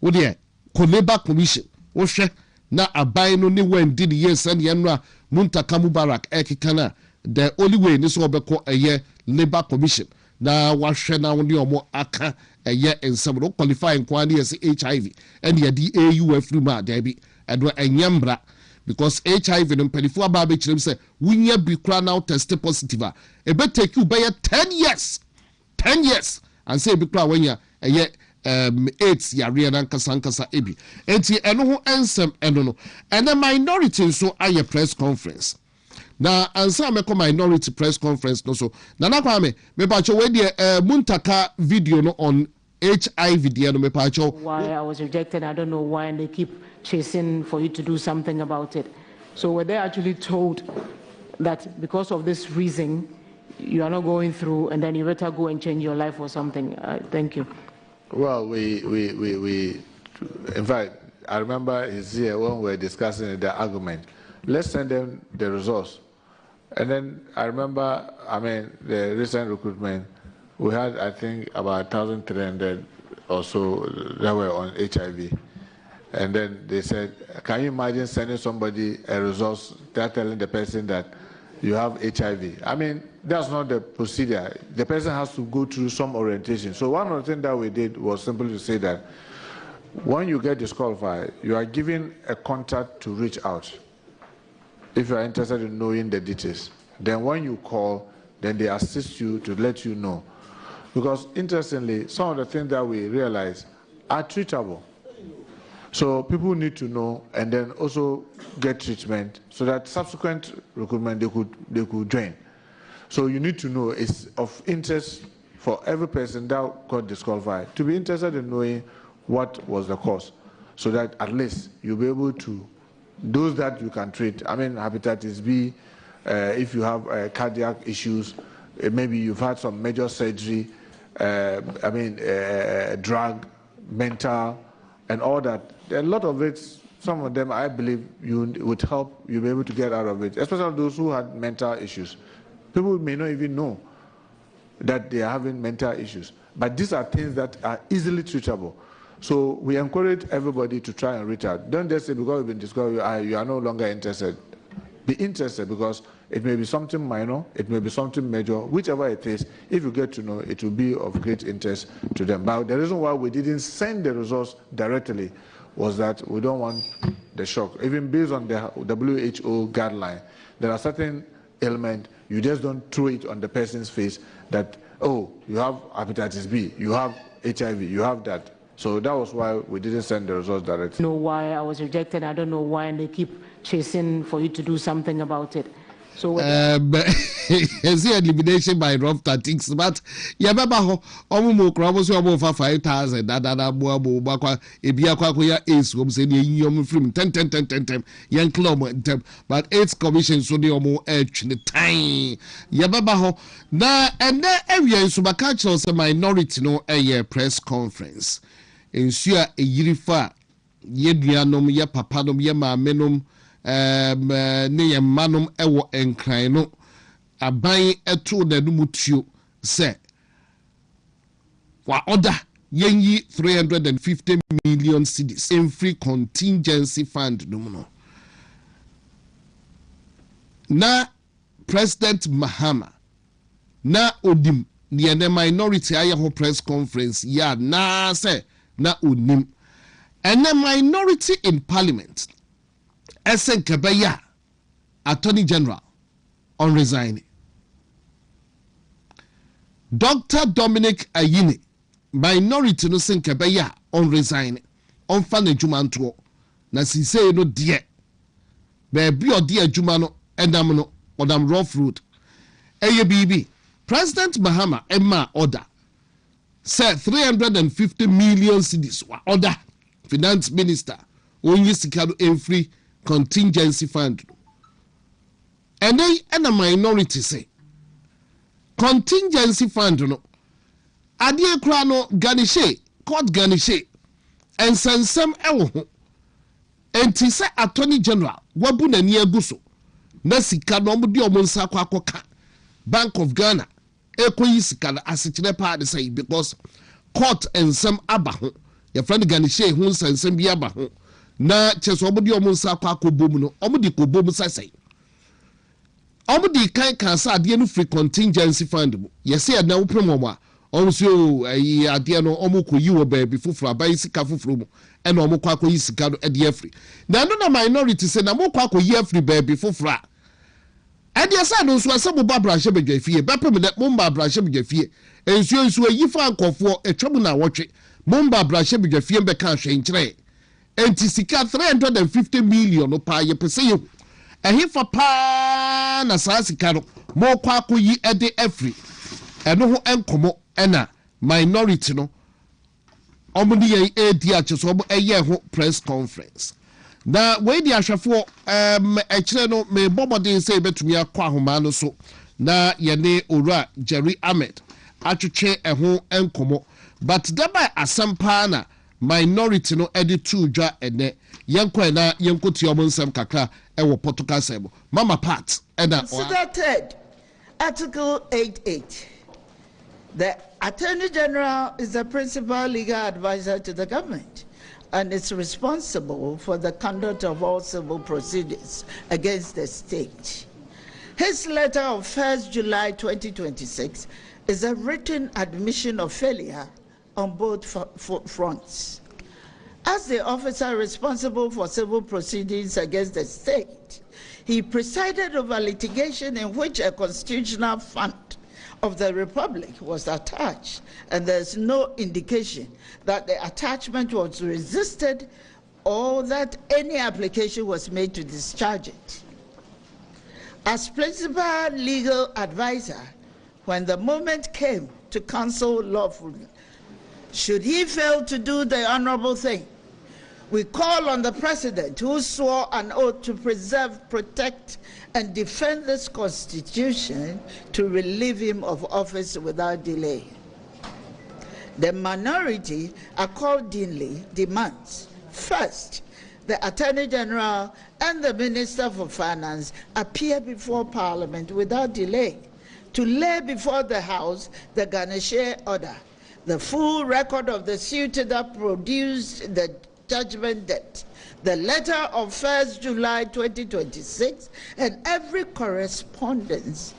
wo de ko labor commission wo hwe na aban no ne wandi ne yes and yenra muntaka Mubarak ekikana the only way ni so obeko eye labor commission na wahwe na woni omo aka eye ensem no qualify kwani yes HIV and ye di AU free ma there be edo enyambra because HIV no pelifo aba be kirem say wunya bi kra now test positive e be take you by 10 years and say bi kra wanya eye AIDS yare na Nkansah ebi enti eno ho ensem eno no and the minority so aye press conference na ansa me minority press conference no so na kwame me pa cho we de muntaka video no on HIV dia no me pa cho why I was rejected. I don't know why, and they keep chasing for you to do something about it. So were they actually told that because of this reason you are not going through and then you better go and change your life or something? Thank you. Well, we in fact, I remember it's here when we were discussing the argument. Let's send them the results. And then I remember, I mean, the recent recruitment, we had, I think, about 1,300 or so that were on HIV. And then they said, can you imagine sending somebody a resource, they're telling the person that you have HIV? I mean, that's not the procedure. The person has to go through some orientation. So one of the things that we did was simply to say that when you get disqualified, you are given a contact to reach out if you are interested in knowing the details. Then when you call, then they assist you to let you know. Because interestingly, some of the things that we realize are treatable. So people need to know and then also get treatment so that subsequent recruitment they could join. So you need to know, it's of interest for every person that got disqualified to be interested in knowing what was the cause, so that at least you'll be able to, those that you can treat, I mean hepatitis B, if you have cardiac issues, maybe you've had some major surgery, drug, mental, and all that. A lot of it, some of them I believe you would help, you'll be able to get out of it, especially those who had mental issues. People may not even know that they are having mental issues, but these are things that are easily treatable. So we encourage everybody to try and reach out. Don't just say because you've been discovered, you are no longer interested. Be interested, because it may be something minor, it may be something major, whichever it is. If you get to know, it will be of great interest to them. But the reason why we didn't send the results directly was that we don't want the shock. Even based on the WHO guideline, there are certain ailments, you just don't throw it on the person's face that, oh, you have hepatitis B, you have HIV, you have that. So that was why we didn't send the results directly. I don't know why I was rejected. I don't know why, and they keep chasing for you to do something about it. So is elimination by rough tactics, but yababa omo krabo so omo fa 5,000 dada bo bakwa ebia kwako ya ace wo say ne yiyom from 10 yan club, but it's commission so de omo etwene tan yababa ho na ene area so baka cho say minority no press conference ensua eyirifa yeduanom ye papanom ye maamenom ne ye manom ewo enkran no aban eto da no mutuo se wa order yenyi 350 million cedis in free contingency fund no no na President Mahama na odim ne minority aye ho press conference ya na se na onim and a minority in parliament Esen Kebeya Attorney General on resigning. Dr. Dominic Ayine minority no sen Kebeya on resigning. On fan jumanto na sise no die baby or die juma no endam no odam rough road. Eye bibi President Mahama Emma order said 350 million cedis order finance minister only sikado every contingency fund. And they and a minority say contingency fund no adie kra no ganishe court ganishe and sensem ewo ho enti say Attorney General wabu na ni aguso na sika no mo de omo nsa kwakoka Bank of Ghana ekoyi sika na asekire pa de say because court ensem aba ho your friend ganishe ho sensem bi aba ho na cheso omo di omo nsa kwa akobom no omo di kobom sasai omo di kan sa ade no free contingency fund mo yesi na wopem omo a omo so ayi ade no omo koyi wo baabi foforo abai sika foforo mo e na omo kwa akoyi sika no ade afri na no na minority say na mo kwa akoyi afri baabi foforo a ade asa no so asa mo ba branche bedwafie bepem na mo ba branche bedwafie ensuo yi fa ankofo etwam na wotwe mo ba branche bedwafie be ka hwe nkyere enti sika 350 million no pa ye pese ye ehifa pa na sa sika no mo kwa akoyi ede afri eno ho enkomo ena minority no omudi ye edi acheso obo eye ho press conference na we di ahwefo ekire no me bobodin say betumi akwa ahoma no so na ye ne owura Jerry Ahmed atwetwe eho enkomo but daba asampa na minority no edit to dwa ene yenko na yenko ti omonsem kakra e wo potoka sebo mama part consider third article 88. The Attorney General is the principal legal advisor to the government and is responsible for the conduct of all civil proceedings against the state. His letter of 1st July 2026 is a written admission of failure on both fronts. As the officer responsible for civil proceedings against the state, he presided over litigation in which a constitutional fund of the Republic was attached, and there's no indication that the attachment was resisted or that any application was made to discharge it. As principal legal advisor, when the moment came to counsel lawfully, should he fail to do the honorable thing, we call on the President, who swore an oath to preserve, protect, and defend this Constitution, to relieve him of office without delay. The minority accordingly demands, first, the Attorney General and the Minister for Finance appear before Parliament without delay to lay before the House the garniture order, the full record of the suit that produced the judgment debt, the letter of 1st July 2026, and every correspondence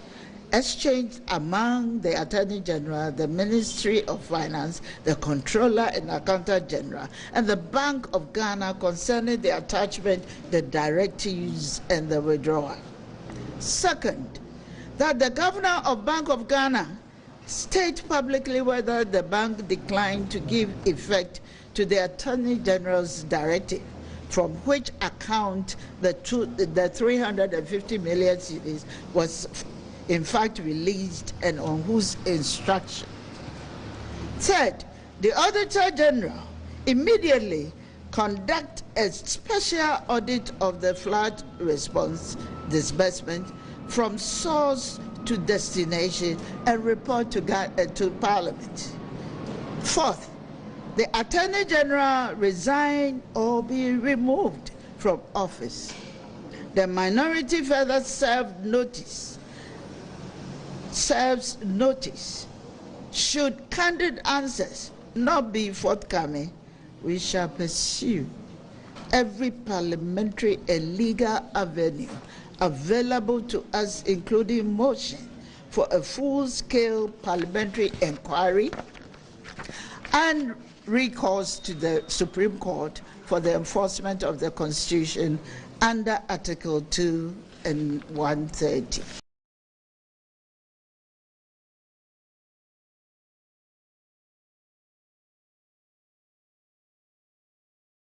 exchanged among the Attorney General, the Ministry of Finance, the Controller and Accountant General, and the Bank of Ghana concerning the attachment, the directives, and the withdrawal. Second, that the Governor of Bank of Ghana state publicly whether the bank declined to give effect to the Attorney General's directive, from which account the 350 million cedis was in fact released, and on whose instruction. Third, the Auditor General immediately conduct a special audit of the flood response disbursement from source to destination and report to Parliament. Fourth, the Attorney General resign or be removed from office. The minority further serves notice. Should candid answers not be forthcoming, we shall pursue every parliamentary and legal avenue available to us, including motion for a full-scale parliamentary inquiry and recourse to the Supreme Court for the enforcement of the Constitution under Article 2 and 130.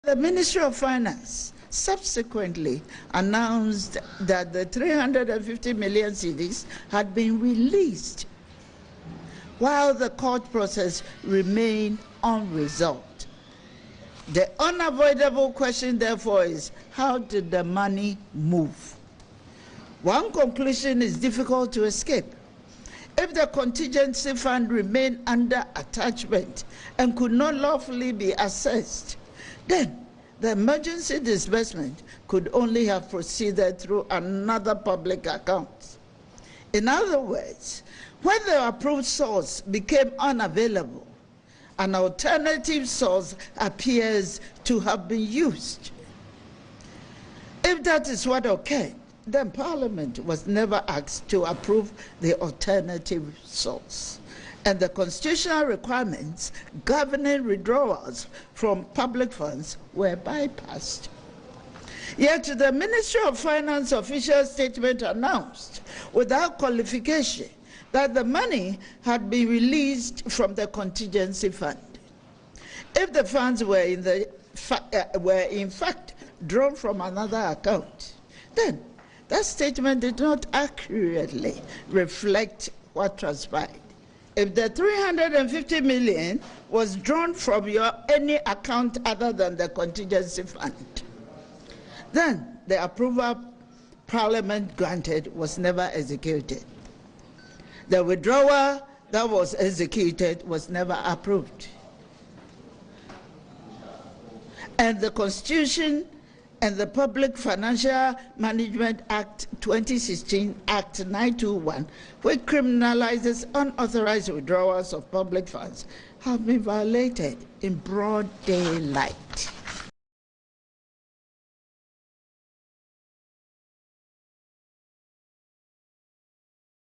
The Ministry of Finance subsequently announced that the 350 million cedis had been released, while the court process remained unresolved. The unavoidable question, therefore, is how did the money move? One conclusion is difficult to escape. If the contingency fund remained under attachment and could not lawfully be assessed, then the emergency disbursement could only have proceeded through another public account. In other words, when the approved source became unavailable, an alternative source appears to have been used. If that is what occurred, then Parliament was never asked to approve the alternative source, and the constitutional requirements governing withdrawals from public funds were bypassed. Yet the Ministry of Finance official statement announced without qualification that the money had been released from the contingency fund. If the funds were in fact drawn from another account, then that statement did not accurately reflect what transpired. If the 350 million was drawn from any account other than the contingency fund, then the approval Parliament granted was never executed. The withdrawal that was executed was never approved. and the Constitution and the Public Financial Management Act 2016, Act 921, which criminalizes unauthorized withdrawals of public funds, have been violated in broad daylight.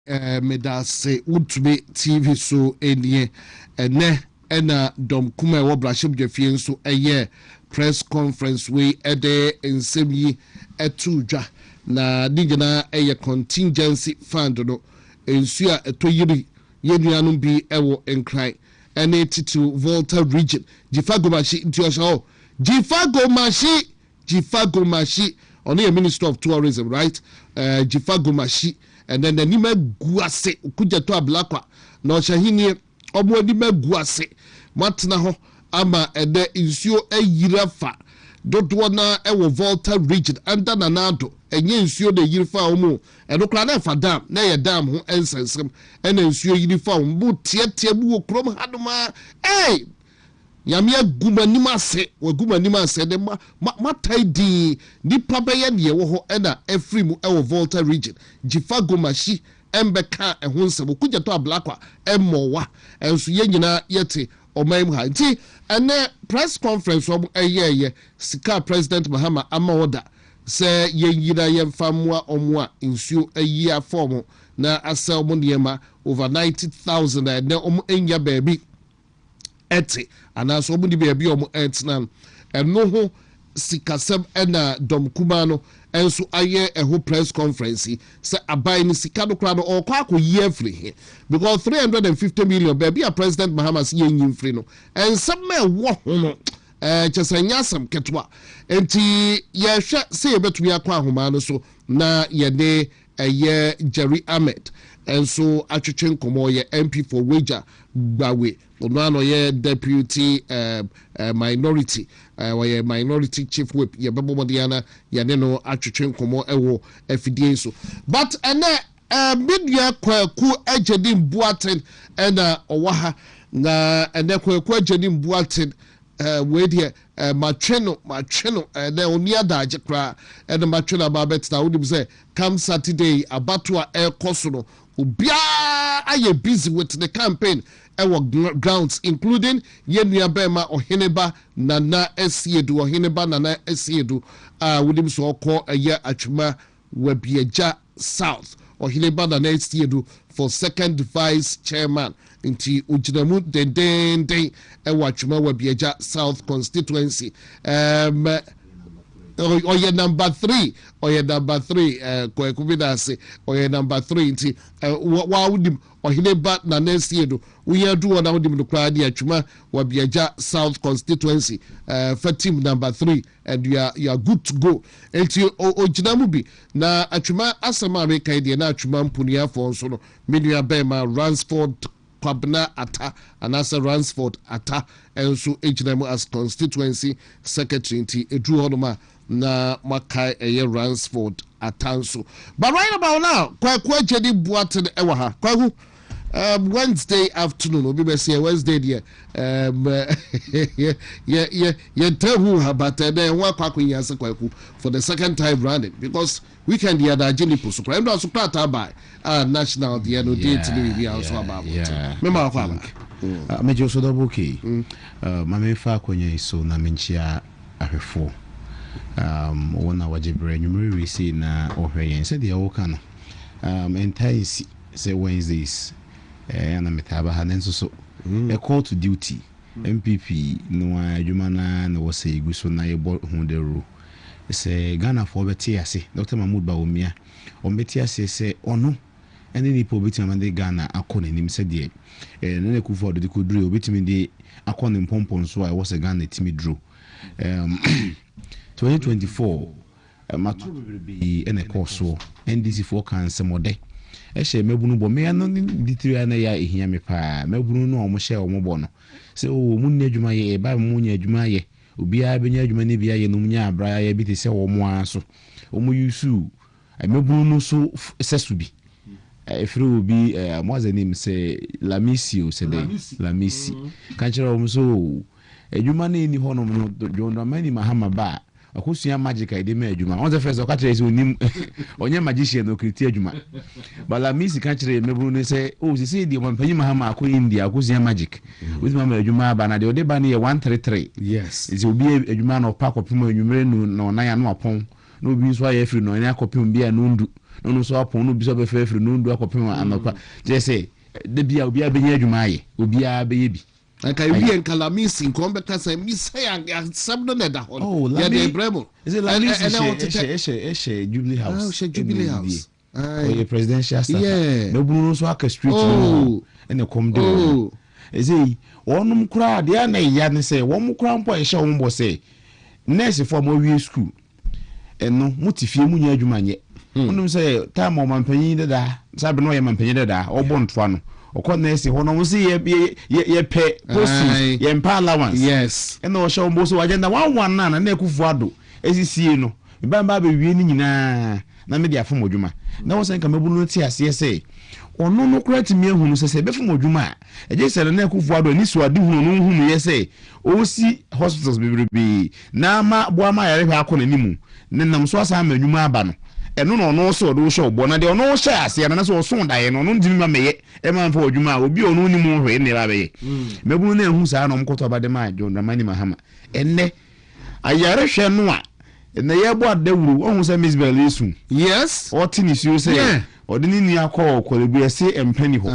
Medase WONTUMI TV so enye ene ena dom kuma wo brashim jefie so eye press conference we ede ensem yi etudwa na digina eye contingency fund no ensu a etoyiri yenuanum bi ewo enkran ene titu Volta region Jifagomashi ntiosha Jifagomashi on the Minister of Tourism, right? Jifagomashi. And then the Nima Guase, Kujato Ablakwa, no Shahini, Omo Nima Guase, Matnaho, Ama, and there is your a Yirafa, Dotwana, Ewo Volta region, and Dananado, and yes, you the Yirifa Omo, and Oklana for dam, nay a dam who answers him, and then you uniform, Butiabu, Chrome Haduma, hey! Yamia gumanima se de mataidi ni pabaya ni ewo ena efrimu ewo Volta region Jifagomashi embeka ehunse bokuja to ablakwa emmowa enso ye nyina yete omam ha nti ene press conference wo eyeye sika president Mahama amawoda se yeyira yemfamwa omwa insuo eyia form na asel mo niema over 90,000 and enya baby ete anaso omu di beebi omu etnan eno ho sikasem ena dom kuma no enso aye eho press conference se abai ni sika do kra no okwa ye free because 350 million beebi a president Mahama se yin free no ensem me wo ho no chesanyasam ketwa enti ye hwe se ye betumi akwa ahoma no so na ye de eye Jerry Ahmed enso atwetwe nkomo ye MP for Wager Gbawe ono ye deputy minority ye minority chief whip ye bebomodiana ye ne no atwetwe nkomo ewo afidie so but ene media Kwaku agedi Mbuaten ena owaha na ene Kwaku agedi Mbuaten we dia macheno na oni adaje kra ene macheno babet na wodi say come Saturday abatwa koso no obia aye busy with the campaign ewo grounds including yenua bema oheneba nana esiedu wodim so okọ eye atwuma wabieja south oheneba nana esiedu for second vice chairman inti ujinamu den ewo atwuma wabieja south constituency oye number 3 Kwaku bidase oye number 3 nti wa wodim oheneba na nesiedo uyadu na wodim no kra dia atwuma wabiaja south constituency for team number 3 and you are good to go enti ojinamu bi na atwuma asama America dia na atwuma mpunia fo so no menua bema Ransford Kwabna Ata anasa Ransford Ata enso ejinamu as constituency secretary nti edru honoma na makai eye Ransford Atanso. But right about now, Kwaku agedi Mbuaten ewa ha. Kwaku Wednesday afternoon, obi be say Wednesday there. Yeah tell who but then wa Kwaku yasa Kwaku for the second time running because weekend the other jini pusu. Kwa ndo supporta by national the no date ni bi also about. Mema kwa ba. Mejo so double key. Mame fa kwenye iso na menchia ahwefo. Wona wajibre nyumiri we see na ohweyen said the okano entire say Wednesdays na metaba hanenso so a call to duty MPP no adwuma na wo say guso na yebo hu de ru say Ghana for beti ase Dr. Mahmoud Bawumia on beti ase say ono ene ni po beti amande Ghana akọ nanim said the na Kufuor de kudru obetimi de akọ ne pompon so I was a Ghana timi dru 2024 matu be ene koso NDC for cancer mode ehye mebunu bo me no ditiri na ya ehia me pa mebunu no omo hye omo bo no se o mu nya adwuma ye ba mu nya adwuma ye obi a benya adwuma ne bia ye no nya abra ye bi te se omo aso omo yusu mebunu no so sesu bi efiri obi what's the name say Lamisi o se dey Lamisi kan kire omo so adwuma na eni ho no John Dramani Mahama ba akosua magic ide me adwuma on the first o ka kire se onim onye magician no kriti adwuma bala misi ka kire meburu ne se o sisi di Mpanyi Mahama akọ India akosua magic with mama adwuma ba na de ode ba ne 133 yes iti obi adwuma na opa kopim anwumere nu na onan ya no apon na obi nso aye free no nya kopim bia no ndu no so apon no bi so be free no ndu akopim anopa je say de bia obi abenya adwuma aye obi abeye bi aka wi en kalamisi nkombe kasa mi say sabno na da hon ya de bremo is it like she Jubilee House she Jubilee House a presidential staff no bunu so aka street no and come there is he onum kura de na ya ne say won kura mpo e she won bo say nurse for mo wi school eno mutifie mu nya adwuma nye onum say time o Mpanyi da sabe no ye Mpanyi da obo ntwa no okọ nurse ho no si ye pe post ye mpa allowance yes eno o show mbo so agenda 11 na ekufu ado esisie no mbamba be wie ni nyina na me dia fo modwuma na wo sen ka mabunu no ti ase say ono no korati mi ehunu se be fo modwuma eje se na ekufu ado ni so ade hunu no hunu ye say o si hospitals bebrebe na ma bo ama yare hwa akọ na nimu ne nam so asa ma adwuma aba no eno no no so do show bo na de ono hye ase na so so dae no no ndimi ma meye e ma mfa odwuma obi onu ni mu hwe ne ba beye mebunu na ehu saa no mkoto ba de ma John Dramani Mahama enne ayare hwe no a na ye bo adawuru ohun se Miss Bell esu yes otini si o se odini ni akọ kolebu ese empani ho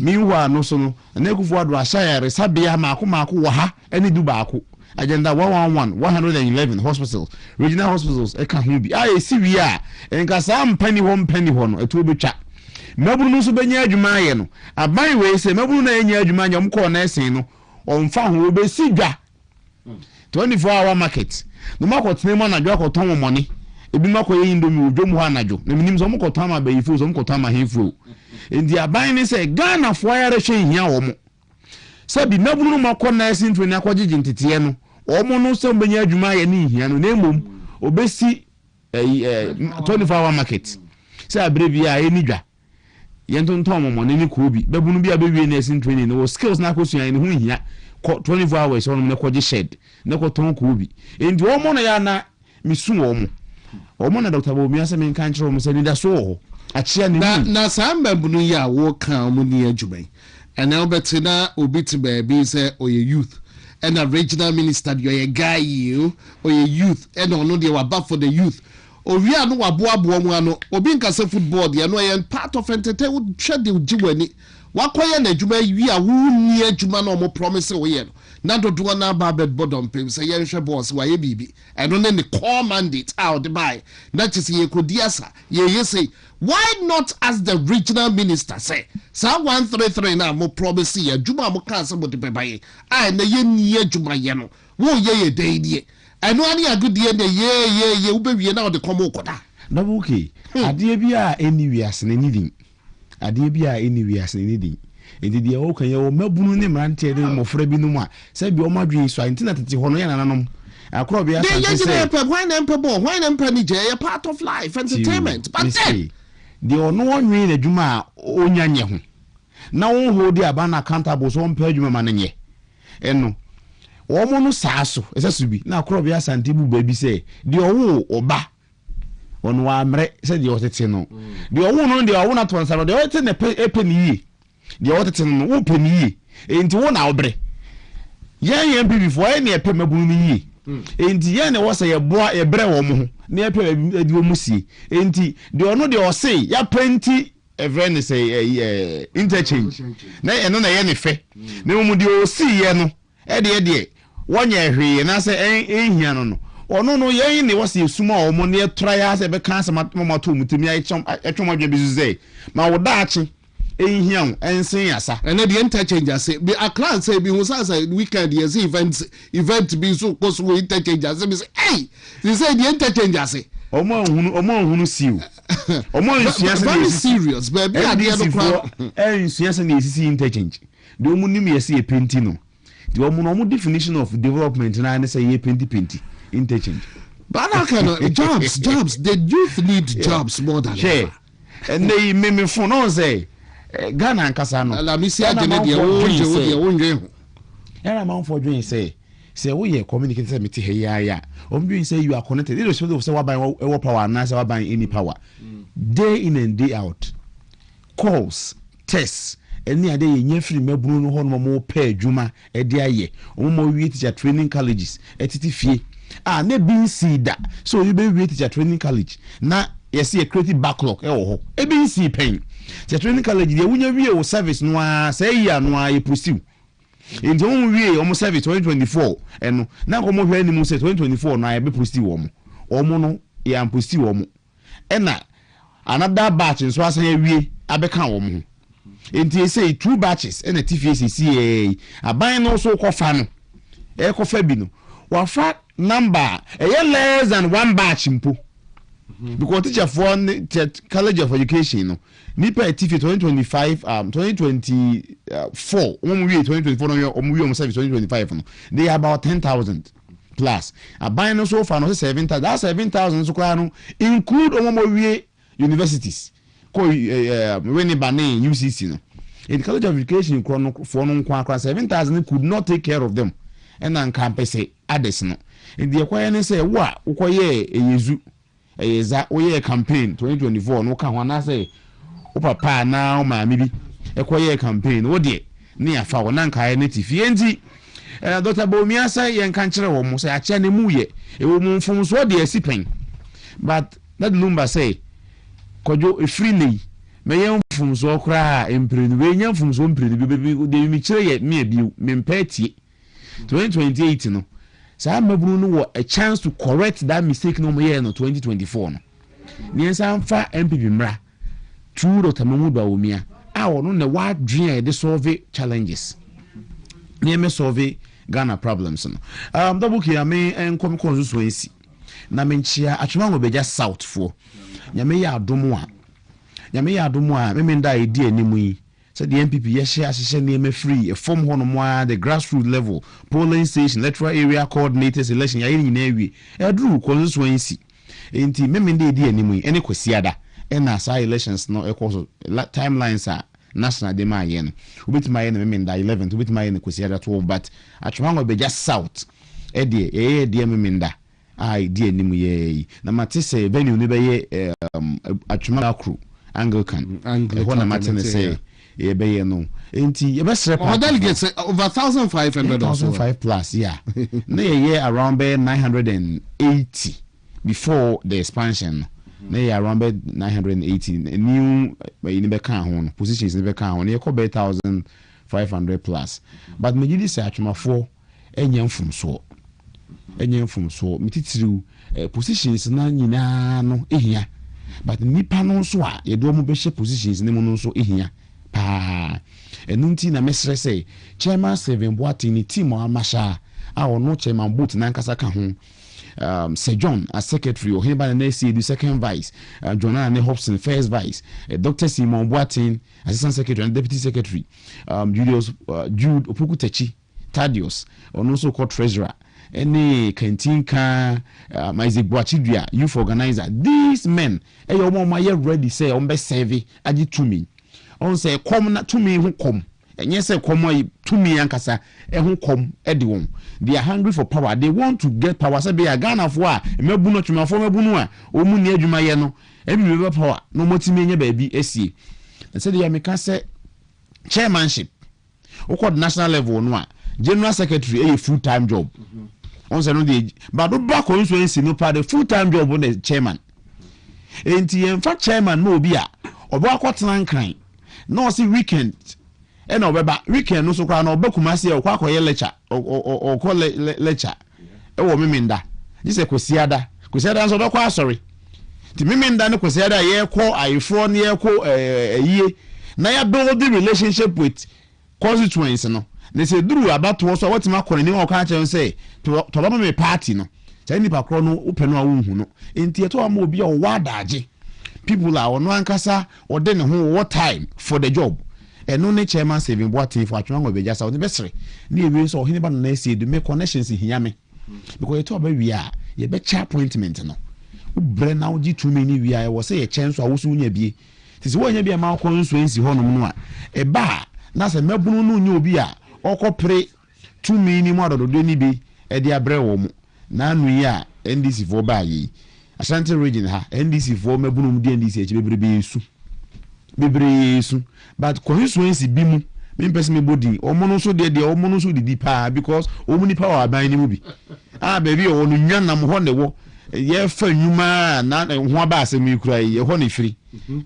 miwa no so no na ekufu ado ashayare sabia maako wo ha eni du baako agenda 111 hospitals regional hospitals eka ho bi esi wi a Nkansah mpani ho no etu obetwa mabunu no so benya adwuma ye no aban we se mabunu na enya adwuma nya mko na esen no omfa ho obesi dwa 24-hour market no makotene mo na dwa koton money ebi mako ye indomi odwom ho anajo na minim so mko tama ba yifu so mko tama hefu endi aban ni se Ghana fo ayare hwe hia wo mo sabi mabunu no mako na esen tweni akogigi ntete no omo no so benya adwuma ye ni hia no na emom obesi 24-hour market say abrebi a eni dwa yento ntomo mo ne ko bi babunu bi abewie na esen training no skills na akosua ne ho hia 24 hours on ne koje shed ne ko ton ko bi endi omo na ya na misu omo na Dr. Bomi ase men kan kire omo se ni da so achia ne na saa babunu ya wo kan omo ni adwuma and now betina obi ti baby say oye youth and a regional minister you guy you or a youth and no dey waba for the youth owi anu waboabo mu anu obi Nkansah football dey no yen part of entertainment hwe de jiwani wakoye na adwuma wi a wo ni adwuma na omo promise wo ye no na dodo na ba bed bodom pem say yen hwe boss wa ye bibi and no ne core mandate out the buy that is ye kodiasa ye say why not as the regional minister say sa 133 na mo promise ye adwuma mo kan se mo de bebaye ai na ye ni adwuma ye no wo ye dey die eno ani agudie de ye wo bewie na de komo koda na buki ade bia anywhere asene ni din ade bia anywhere asene ni din enti de o kan ye o mabunu ne mrante de mofra bi no mu a se bi o madwe so internet tete ho no ye nananom akro bia san say why na mpa ni je a part of life entertainment but then de ono onwe na adwuma onyanye ho na won hold aba na accountable so mpa adwuma ma nenye eno omo no saaso esesu bi na akro bia santibu ba bi say de owo oba ono wa mre se de otete no de owo no de owo na to nsaro de otete na epeni yi de otete no wo peni yi enti wo na obre yen bi before any epe mabunu yi enti yen ne wo se ye boa ye bre wo mo na epe edi wo musie enti de ono de o say ya penti evre say interchange na eno na ye ne fe na mu de o si ye no de wonya hwe na se ehia no ono no yen ne wo se esuma o mo ne try ase be kan se mato mutumi etwom adwe bi zuzei ma wo daachi ehia ensen yasa ene de interchange ase be akran say bi hu sasa weekend yes event bi so koso interchange ase be say hey they say the interchange ase omo hunu siu omo nsuya se very serious baby ade no kwa nsuya se na esisi interchange de omo nim yesi e penti no de omo no definition of development na ne say ye penti interchange but I can jobs the youth need jobs more than ever and they me phone on say Ghana Nkansah no la misi agene de wonje ho era man for doing say say we communicate say meti here ya ombi say you are connected irrespective of say what power and say what any power day in and day out calls tests any ade yen free mabunu no hono mo pay adwuma e de aye omo wi teacher training colleges etiti fie na bin see that so you be wi teacher training college na yes a creative backlog e wo ho e bin see pen teacher training college de wunya wi o service no a say ya no a e pursue in the one way almost service 2024 and na ko mo hwe ni mu say 2024 na e be pursue omo no ya pursue omo na another batch nso asan awie abeka omo enti say two batches and a TFCCA aban no so kofa no e kofa bi no wafa number less than one batch mpo because teacher for college of education no nipa TF 2025 2024 we 2024 no we service 2025 no they are about 10,000 plus aban no so far no 7,000 that 7,000 so kwa no include we universities when bane UCC no in college of education for no kwa 7,000 could not take care of them and on campus say others no in the acquire say wa ukoye eyezu eyeza oye campaign 2024 no ka hwana say o papa na o ma mi bi ekoye campaign wo de ne afa wo nan kai ne tifi enti Dr. Bomia say yen kan kire wo mo say acha ne mu ye e wo mu mfom so de asipen but that number say kojo e freely me yen mfom so kra emprenu we yen mfom so emprenu bi de mi kire ye me bi me mpatie 2028 no sa mabunu no a chance to correct that mistake no more no 2024 no niensa mfa MPP mra true Dr. Mamudu Awumia no na wa dream de solve challenges nieme solve Ghana problems no double kia me enkom konzo ensi na menchia atwema ngo beja south for nyame ya adomo a me nda edi animu yi said the MPP yeshe nieme free a form hono mo the grassroots level polling station electoral area coordinators election ya yin na wi edru konzo ensi enti me nda edi animu yi ene kwasiada ena sa elections no equals timelines are national de ma yen ubit ma yen me nda 11 ubit ma yen kwasiada 12 but atwema ngo beja south de me nda ai di animu ye na matese venue ne beye atwema crew Anglican na matene say e beye no enti e be sre pa delegates over 1,500 plus yeah na ye around 980 before the expansion na ye around 980 new in be kan ho positions in be kan ho ye ko 1,500 plus but me gidi say atwemafo enya mfum so mititiru positions na nyina no ehia but nipa no so a ye do mo be she positions ne mo no so ehia pa enunti na mesre say chairman 7 boati ni team amasha a ono chairman boot na Nkansah ka ho Sir John as secretary or him by the next the second vice Jonah ne Hobson first vice Dr. Simon Boatin assistant secretary and deputy secretary Jude Opokutechi Thaddeus and also court treasurer any Kentinka Isaac Boachidua youth organizer these men your mama ye ready say on be serve agi to me on say come na to me who come and yes come to me Nkansah who come edwon they are hungry for power they want to get power say be a Ghana for mebu no twema for mebu no a omu ne adwuma ye no e bi power no motimi nya ba bi esie say they make say chairmanship o called national level no a general secretary a full time job on say no dey but do back on so ensi no pa the full time job on the chairman enti en fa chairman no obi a obo akotena nkran no see weekend e na obeba weekend no so kwa na obakumase e kwa akoye lecture o call lecture e wo memenda jise kwasiada so do kwa sorry ti memenda no kwasiada ye ko ayefo na ye ko yie na ya build the relationship with constituents no na se duru abato so watima kone ni o ka che say to ba me party no say ni pa kro no upenu a wo hu no enti eto am obi a wo adaje people are ono Nkansah or den ho what time for the job eno ne chairman saving boatin for atwa ngo beja sa o de besre na ewe so hini ba na ese do make connections hiya me because eto ba wi a ye be cha appointment no ubre na uji too many wi a wo say ye chance a wo so nya bie tisi wo nya bie ma ko nso ensi ho no no a e ba na se mabunu no nya obi a okopre too many mo adodo ni bi edi abre wo mu na anu yi a NDC fo ba yi Ashanti region ha NDC fo mebunu mu di NDC echi bebre su but constituency bi mu me person me body omo no so de omo no so didi pa because omo ni power aban ni mu bi baby o no nwanam ho ne wo ye fa nwuma na ho aba asemi kura ye ho ne firi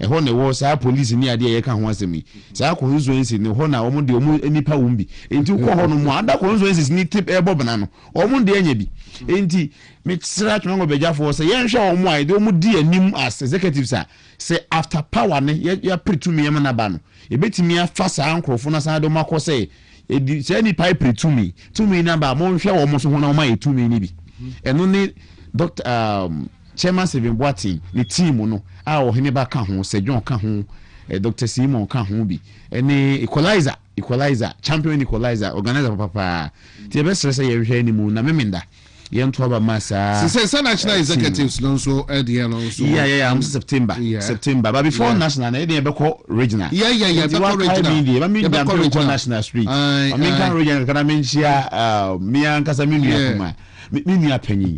ho ne wo sa police ni ade ye ka ho asemi sa constituency ne ho na omo de omo nipa wo bi enti ko ho no mu ada constituencies ni tip e bob na no omo de anya bi enti me tsira twa beja for say ye hwe omo ai de omo di anim as executives say after power ne ya pretumi ye na ba no e betimi afa sa ankrofo na sa do makọ say say ni pipe pretumi tumi na ba mo hwe omo so ho na omo tumi ni bi eno ni Dr. Chairman Seven Boating, the team no, our Heniba Kahun, Sejon Kahun, Dr. Simon Kahun be, any equalizer, champion equalizer, organizer papa. The best say any moon, na memenda. Young Twaba Massa. Say national executives no so at the end also. Yeah, I'm September. But before national, they beko regional. Yeah. Beko regional. I mean, beko national street. I mean, regional. Can I mention me and Nkansah Mini penny,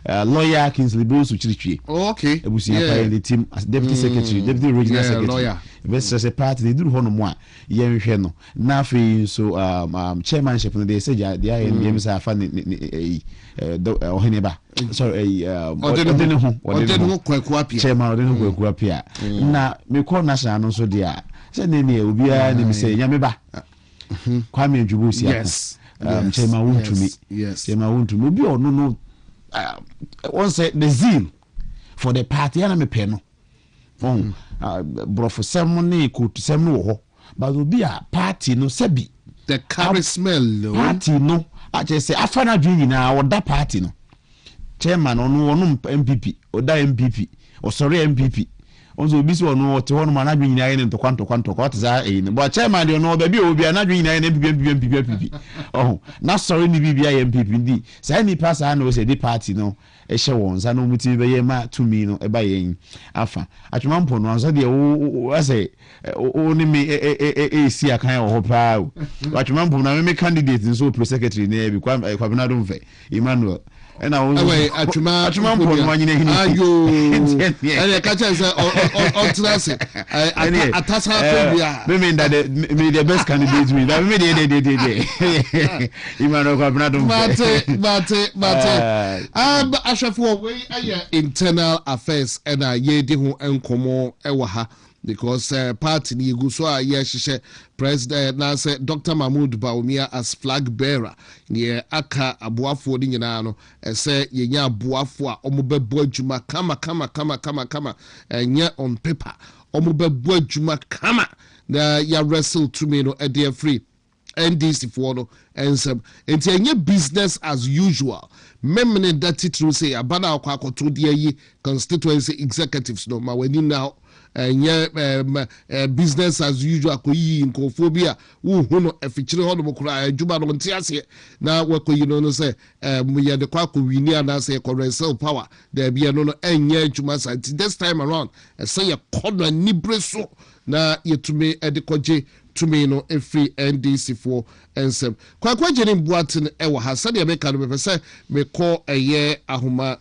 lawyer Kingsley Bruce Uchirichi. Okay, the team as deputy secretary, deputy regional secretary. Lawyer. Best as a party, they do one. Yen Sheno. Nafi, so chairmanship, they say, the IMs are funny. Oheneba. Sorry, chairman, Kwaku. Now, me call national so dear. Say, Nene, will be a say, Yameba. Kwame Jubusi. Yes. Chairman WONTUMI. Yes. Chairman WONTUMI. Be or no. Once the zeal for the party, and I'm a penno. Bro for ceremony could semno, but will be a party no sebi. The carry smell, party no. I just say, I find a dream now, or that party no. Chairman or no MPP, or that MPP, or sorry MPP. Also, this one no to one man adwin na ene to kwanto what za but chairman dey no baby obi na adwin na ene MPP oh na sorry ni bibia MPP ndi say ni pass na say the party no e hye won za no muti be ye ma to me no e ba yen afa atwampo no anso de o say o ni me e si akan o ho pa atwampo na me candidate nso pro secretary na bi kwa na do mfe Emmanuel and I was atwuma ayo and catch us atasa phobia me mean that me the best candidate me that me dey Emmanuel Kwabnado but ashafo we internal affairs and ye di ho enkomo ewa ha because party ni gu so a ye hyehyɛ president na say Dr. Mahmoud Bawumia as flag bearer ne aka aboafo ni nyina no say yenya aboafo a omobɛbɔ adwuma kama enya on paper omobɛbɔ adwuma kama na ya wrestle to me no e dey free NDC for no ensem enti enye business as usual memne that true say abana akwa akoto de yi constituency executives no ma wani now business as usual koyi nkofobia wo hu no afichire ho no kura adwuma no ntiase na wakoyi no say ye de Kwaku wini ana say correcel power there bia no enye adwuma santi this time around say ye kono nibre so na yetume edikoje tumi no every NDC for ensem Kwaku agene buaten ewo ha sade me ka no be say me call eye ahoma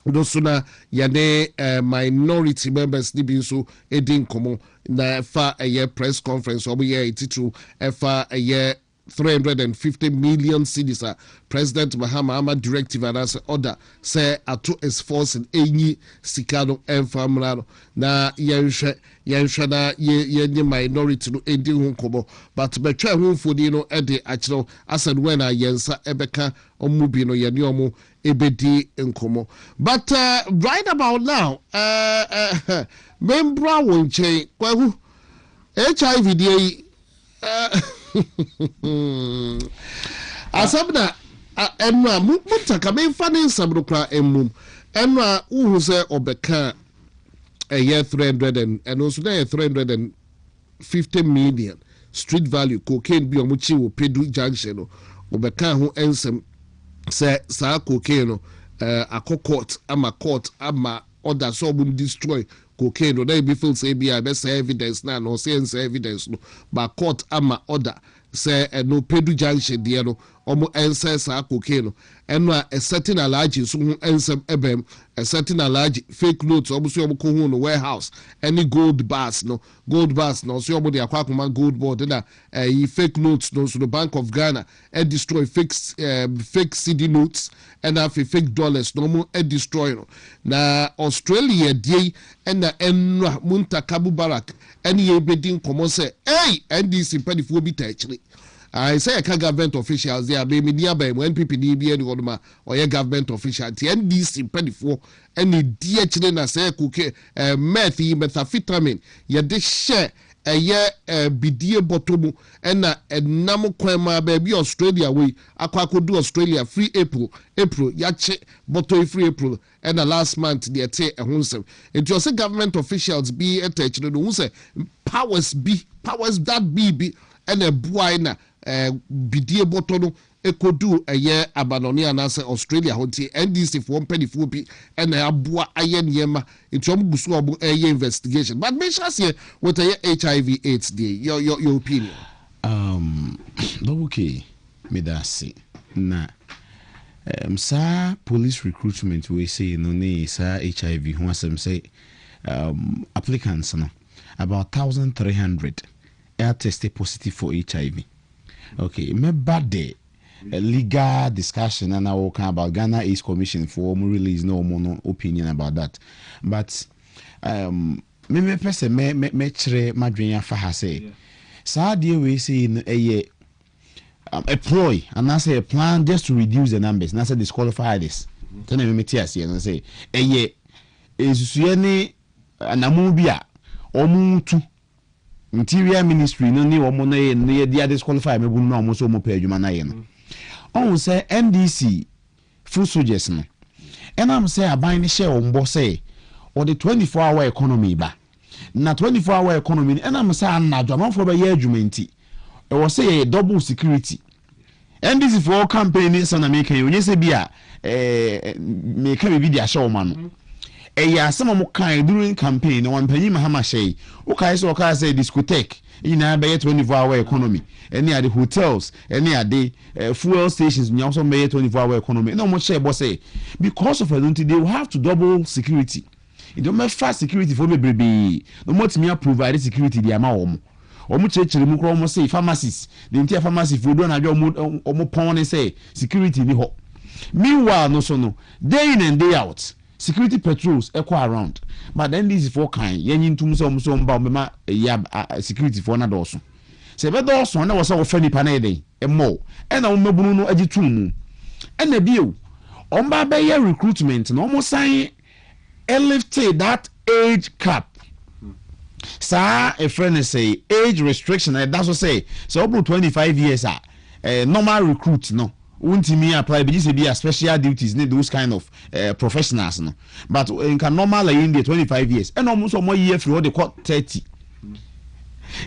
dosuna yane minority members ni bi so edin komo na fa a press conference obo ye titru fa a 350 million cedis President Mahama directive and as order say ato is force in enyi sikano enfamrano na yenhwe na ye minority no edi ho kobo but betwa ho fodi no e de akiro asad when ayensa ebeka omubi no ye ne omo ebedi nkomo but right about now membra wonche Kwaku HIV dey asabna enwa mutaka me fane nsabro kra emmum enwa uhu se obeka eye 300 and also there 350 million street value cocaine bi omuchi wo Pedu Junction no obeka ho ensem se sa cocaine no court ama order so bun destroy cocaine no they be feel say be best evidence na no say evidence no but court ama order say no Pedu Junction there no omo ensa cocaine no a certain allergy so ensem ebem a certain allergy fake notes omo so omo ko hu no warehouse any gold bars no so omo dey akwa gold board na fake notes no so the Bank of Ghana and destroy fake CD notes and fake dollars no mo destroy no na Australia dey and na enra munta kabu barak any ebedin komo say NDC pedifo bi ta actually I say a government officials there be media by when people need be any or your government official the NDC pedifo any DH na say cook methamphetamine ye de share bidie botomu na enam kwema baby Australia we akwa do Australia free April yache bottle free April and the last month they say ehun it was a government officials be attached no who say powers that be and a boy na bidie bottle no ekodu abanoni anase Australia honti NDC for pedifo bi and aboa aye niema etom busu obo investigation but me shall say what HIV AIDS day your opinion okay me that say na sa police recruitment we say no ne sa HIV who asem say applicants no about 1300 are tested positive for HIV. Okay, me bad day a legal discussion and I will come about Ghana AIDS Commission for release no more opinion about that. But me person me chere madwenya fa ha say sa dey we say a ploy and I say a plan just to reduce the numbers and I say disqualify this. Tell me tears here and say esusuye ni anamu bia omuntu interior ministry no ni omo na ye dia disqualify me bu no omo so mo pa adwuma na ye no on say NDC full soldiers no and am say aban ni share ombo say or the 24-hour economy ba na 24-hour economy and am say anadwo amanfo ba ye adwuma nti e wo say double security NDC for campaign so na make you onye say bia me ka be dia show man some of kind during campaign one penny Mahama Shay, okay, so I say discotheque in a 24-hour economy, any of the hotels, any of the fuel stations, we also made 24-hour economy. No much share, say because of it, they will have to double security. It don't make fast security for me, baby. No more to me provide security, the amount. Or much almost say pharmacies, the entire pharmacy for don't have your more pawn and say security in the hot. Meanwhile, no so no, day in and day out. Security patrols echo around, but then this is for kind. Yen to some mba security for another also. Say better also na was our friendly panede and more. And I remember no editumu. And the bill on by recruitment and almost saying lifted that age cap. Sir, a friend say age restriction. That's what say. So about 25 years normal recruit no. WONTUMI apply be a special duties need those kind of professionals no but in can normal in the 25 years and almost more year through what they call 30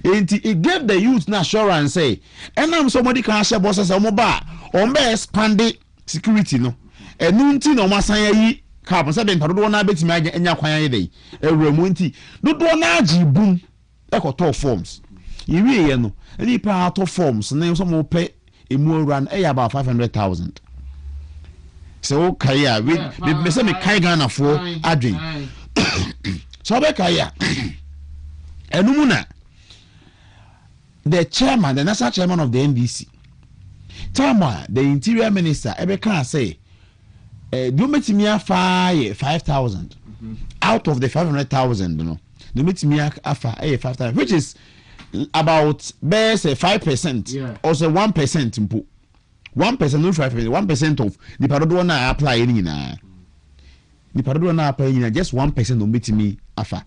it gave the youth na assurance say and I'm somebody can share bosses or be expand security no and nunti no masan yi cap say ben pado na betimi anya kwan ye dey ewremu nti do na agi boom e ko top forms yiwe ye no any part of forms na so mo pay emu run about 500,000. So okay, we say me kai Ghana for adwin. So be kai enumuna the chairman, the national chairman of the NDC. Tama the interior minister ebe can say do metimi afa 5,000 out of the 500,000 you know. Do metimi afa 5,000 which is about best 5% or say 1% impo 1% no 5% 1% of the parodo na apply any na the parodo na apply any just 1% no meet me afa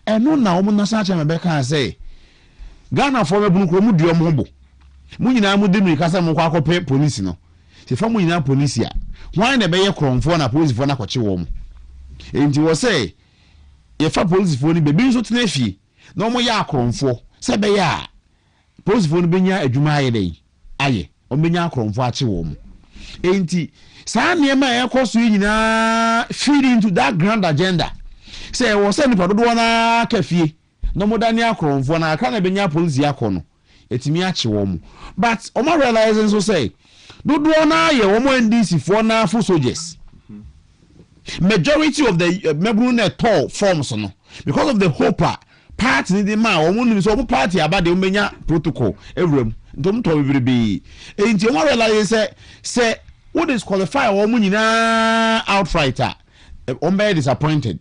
and no na omo na sa cha me can say Ghana for me bunu kro mu dio mo bo mu nyina mu de mi kasa mo kwa akopɛ police no se fa mu nyina police a why na be ye kromfo na police fo na kwache wo mo enti wo say ye fa police fo ni be bi nso tena fie na omo ya kromfo sebe ya police fo no benya adwuma aye dey aye o benya akromfo ache wo mu enti saa niema e koso nyina feed into that grand agenda say wo say nipa dodo na kafie no modani akromfo na aka na benya police yakọ no etimi ache wo mu but o ma realize so say dodo na ye womo NDC for na full soldiers. Majority of the members na tall forms no because of the hope party ni the man womo nim so party aba de umenya protocol ewrem ndom to we be enti o realize say what is qualify womo nyina outrighter o be disappointed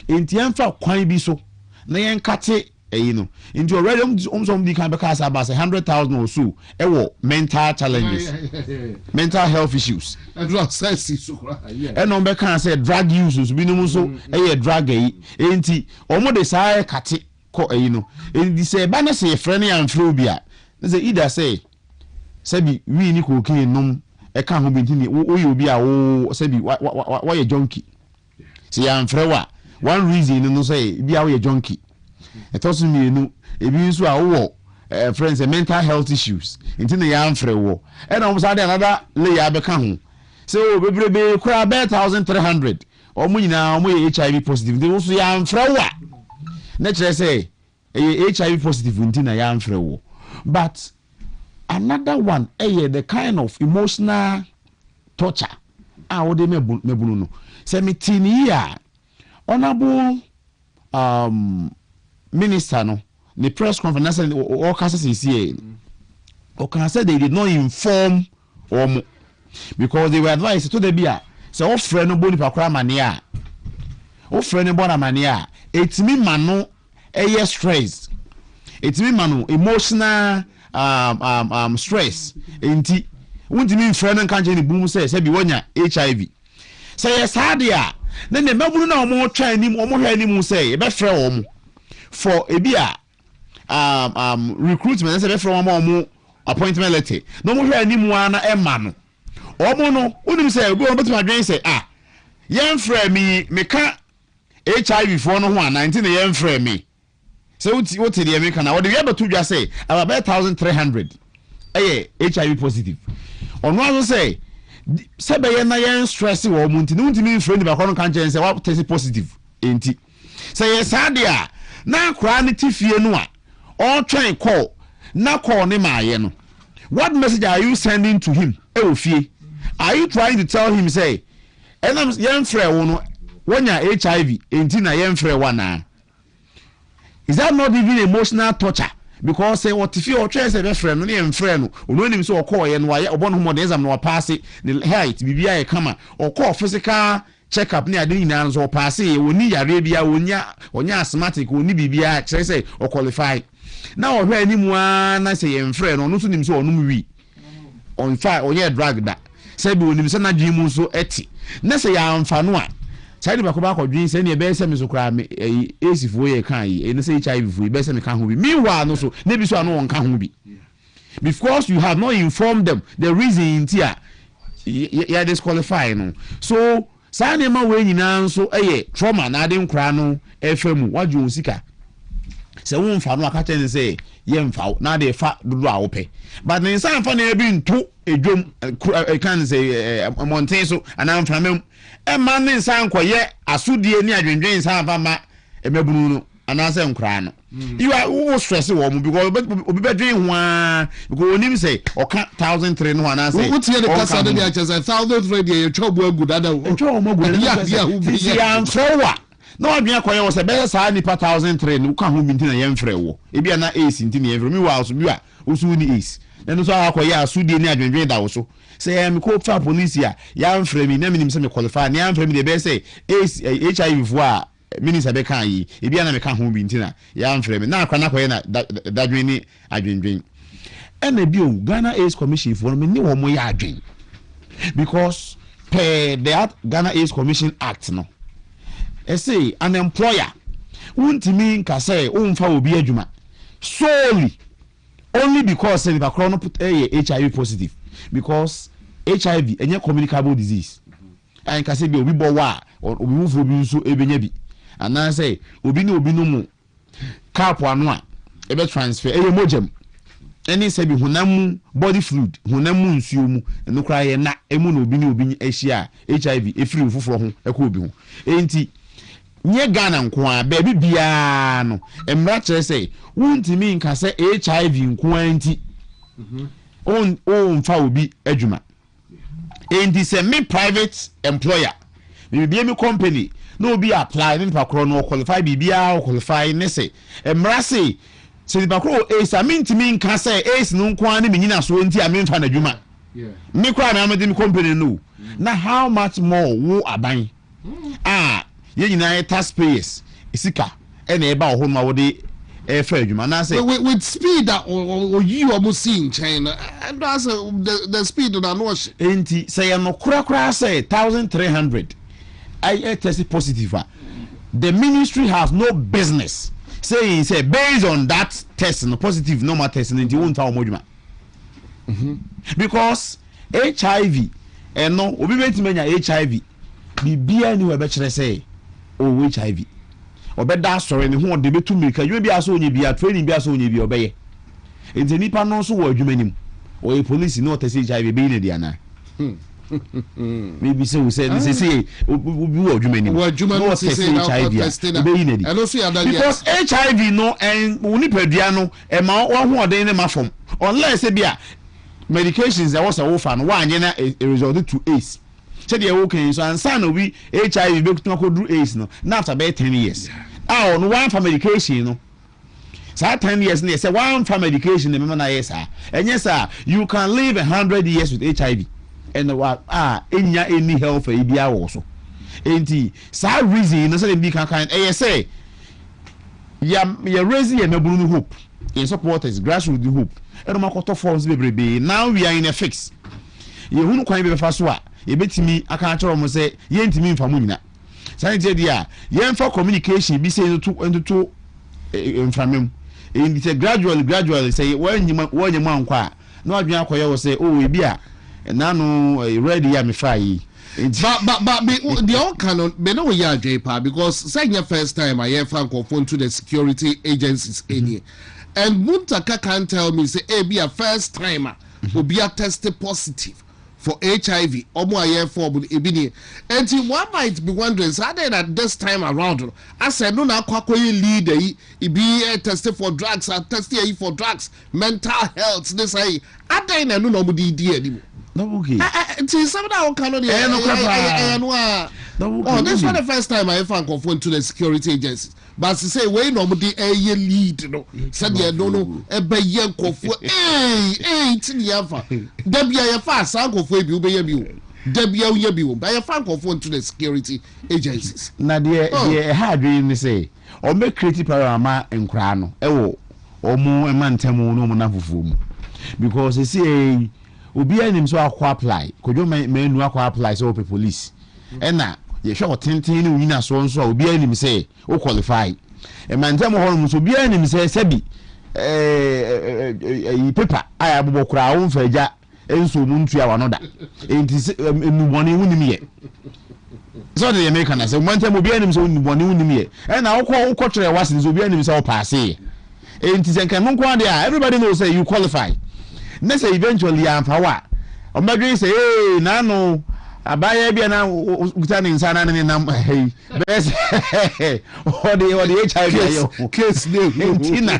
enti emfa kwan bi so na yen kate no into already somebody can be cast about 100,000 or so mental challenges mental health issues and on be can say drug use bi no so drug enti omo de sai kate ko no enti say ba na say friend and phobia say either say bi we ni ko kin nom ka ho binti ni wo ye obi a wo say bi wa ye junkie say am frewa one reason no say bi a wo ye junkie etosu mienu ebi nso a wo friends mental health issues nti na ya mfre wo e na omsa de another layer abeka ho say o bebrebe kura be 1300 omo nyina omo ye HIV positive nti so ya mfre wo na kire say HIV positive nti na ya mfre wo but another one the kind of emotional torture wo de mebunu no say metini ya honorable minister no the press conference all cases is here can say they did not inform because they were advised to the bia so offer no boni pakra mania offer no bona mania etimi mano stress etimi mano emotional stress enti wuntimi friend no kan je ni bum say bi wonya HIV say yes hadia then the mabunu na omo twa anim omo hwa anim say e be frɛ omo for ebia recruitment say from omo appointment letter no mo hwa animu ana e ma no omo no unim say obi on betima dwen say yen frɛ me ka HIV for no ho a 19 na yen frɛ me say what the American na what the beto dwa say about 1300 HIV positive on one say be yen na yen stress wo mo nti no ntimi frɛ ni ba kono kan chen say what test positive enti say yes adia na kra ne tifie no a all try call na call ne maaye no what message are you sending to him ofie are you trying to tell him say enam yen frɛ wo no wonya HIV enti na yen frɛ wa na is that not even emotional torture because say what if you try say be frɛ no ne yen frɛ no ono nim so call ye no wa obon ho modern exam no pass the height bibia ye kama or call physical check up ni ade nyina so pass e woni yare bia wonya asthmatic woni bibia kire say o qualify na o hwa ani mu na say yen frɛ no no so nim so onum wi on fire onye drug da say bi onim se na dwi mu so eti na say ya amfa no a sai ba ko ba ko dwi say ne be se me so kra me esifo ye kan yi ene say HIV fo be se me kan ho bi meanwhile no so na bi so ano won kan ho bi because you have not informed them the reason intia ya disqualify no so sa ne ma we nyina nso trauma na ade nkra no efemu wadwo onsika se won fa no aka chen say ye mfa na de fa dodo a wo pe but ne san fa na bi nto edwom kan say mountain so ana mfa mem e ma ne san koye asodie ni adwendwen san fa ma emebunu no ana say nkra no you are stress wo mu because obi be dwen ho a because onim say oka 1003 no ana say what here the kasa de ya chese 1003 de ye chobu agu dada wo chobu agu ya mfrewa na wadwen akoye wo say be sa nipa 1003 no ka ho minti na ye mfre wo ebia na ace nti na ye mfre mi wa so bi a osu ni ace then so akoye asudie ni adwendwen da wo so say me ko fa police ya mfre mi na minim say me qualify na mfre mi de be say ace HIV fo a minister be kan yi ebia na me ka ho bi ntina ya mfrɛ me na akwa na koye na dadwen ni adwendwen ena bi o Ghana AIDS Commission for me ni wo mo ya adwen because per the Ghana AIDS Commission Act no say an employer untimi nka say umfa obi adwuma solely only because say the chrono put HIV positive because HIV enye communicable disease and ka say bi obi bo wa obi wufo bi nso ebenya bi and I say obi no mu cap anu a ebe transfer mojam any say bi hunam body fluid hunam nsuo mu no kra ye na emu na obi ehia HIV efiri fufuro ho ekọ obi ho enti nye Ghana nko a ba bia no emra kire say wuntimi nka say HIV nko anti on fa obi adwuma and this a me private employer me be me company no be apply me pakro no qualify bibia qualify ne say emra say the pakro ace I mean to me nka say ace no nko ne me nyina so nti a me mfa na dwuma me kwa na me company no na how much more wo aban ye nyina taxpayers isika e na eba ho ma wo de with speed or you almost seeing China, and that's the speed of the notion. Ain't say I'm no cra say 1,300. I tested positive. The ministry has no business saying say based on that test no positive normal testing into 1,000 because HIV and no obi bet menya HIV be anywhere bet say oh HIV. Obeda story ne ho de betu mirika you be aso onye bia training bi aso onye bia obeye enti nipa no so wo adwumanim o e police no test HIV be ne dia na maybe say we say obi wo adwumanim no test HIV be ne dia because HIV no and unipadua no e ma wo ho oden ne mafom unless e bia medications that was a wo fa no wa anye na result to AIDS said the okay so and son we HIV be to go do AIDS no now after about 10 years no one for medication no so 10 years no say one for medication the remember na yes and yes you can live 100 years with HIV and what enya any health e bia wo so enti so reason no say be kan say ya raising a mebulu hope in supporters grassroots hope and makoto forms bebrebe now we are in a fix ye hunu kwan be fa so yebetimi aka achoro mo se yentimi mfa mu nyina sanite dia yemfa communication bi say to mfamem and it's gradually say wanyima nkwa na adwen akoye wo say oh ebi a na no ready ya me fai but the all canon be no we are pa because say your first time I hear fan confront to the security agencies any and Muntaka can tell me say be a first timer will be a tested positive for HIV, omo aye for ebini. And one might be wondering, so that this time around, I said no na Kwaku lead e be tested for drugs, tested for drugs, mental health. This I don't know no di anymore. No okay. Some that cannot oh, this was the first time I found confront to the security agencies. But to say we nobody lead no said they don't know e be yen kofu tin yafa debia ya fa san kofu bi obe bi debia uye bi ba ya fa confront to the security agencies na de ha dwe ni say o me create panorama enkra no e wo omu emantem no mu na fufu mu because say obi anim so akwa apply kojo menu akwa apply so police na ye sure tintin ni wina so nso obi anim say o qualify e mantem ho no so obi anim say sabi paper aya bobokura wo mfaja enso mu ntua wa no da enti enubone wunim ye so the American say mantem obi anim say enubone wunim ye na wo kire wase so obi anim say o pass ye enti say kan nko ade everybody knows say you qualify na say eventually amfawa o madwe say na no abaya bia na utani insana ne nam hey best the HIV case name tina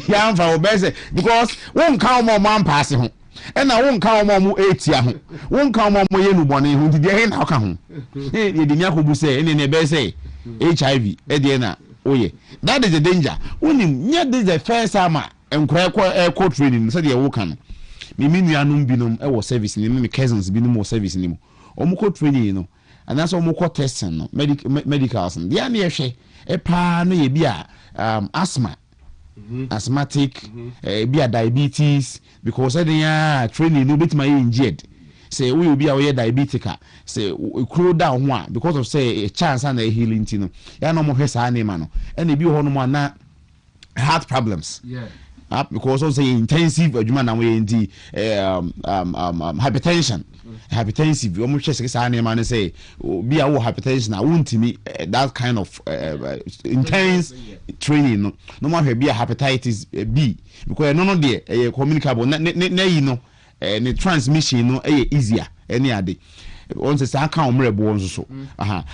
ya mfa o best because won kan mo man pass ho e na won kan mo 8 ho won kan mo yenu bone ho ndi de na ka ho e de nya ko bu say ne be say HIV e de na oye that is the danger unim nya this the first time enkwa training say de wo kan me nuanum binom e wo service ni me cousins binom wo service ni mo omuko training no and that's omuko testing no medicals and ya na ehwe e pa no ye bia asthma asthmatic bia diabetes because ya training no bit my injured say we bia we diabetic say cool down ho because of say a chance and a healing no ya no mo hwesa na ma no and e bi ho no mo na heart problems because also intensive adwuma na we ndi hypertension hypertensive we check say na man say be a hypertension na wontimi that kind of intense training no more be a hepatitis B because no there communicable na you know the transmission no easier any ade once say aka omrebo won so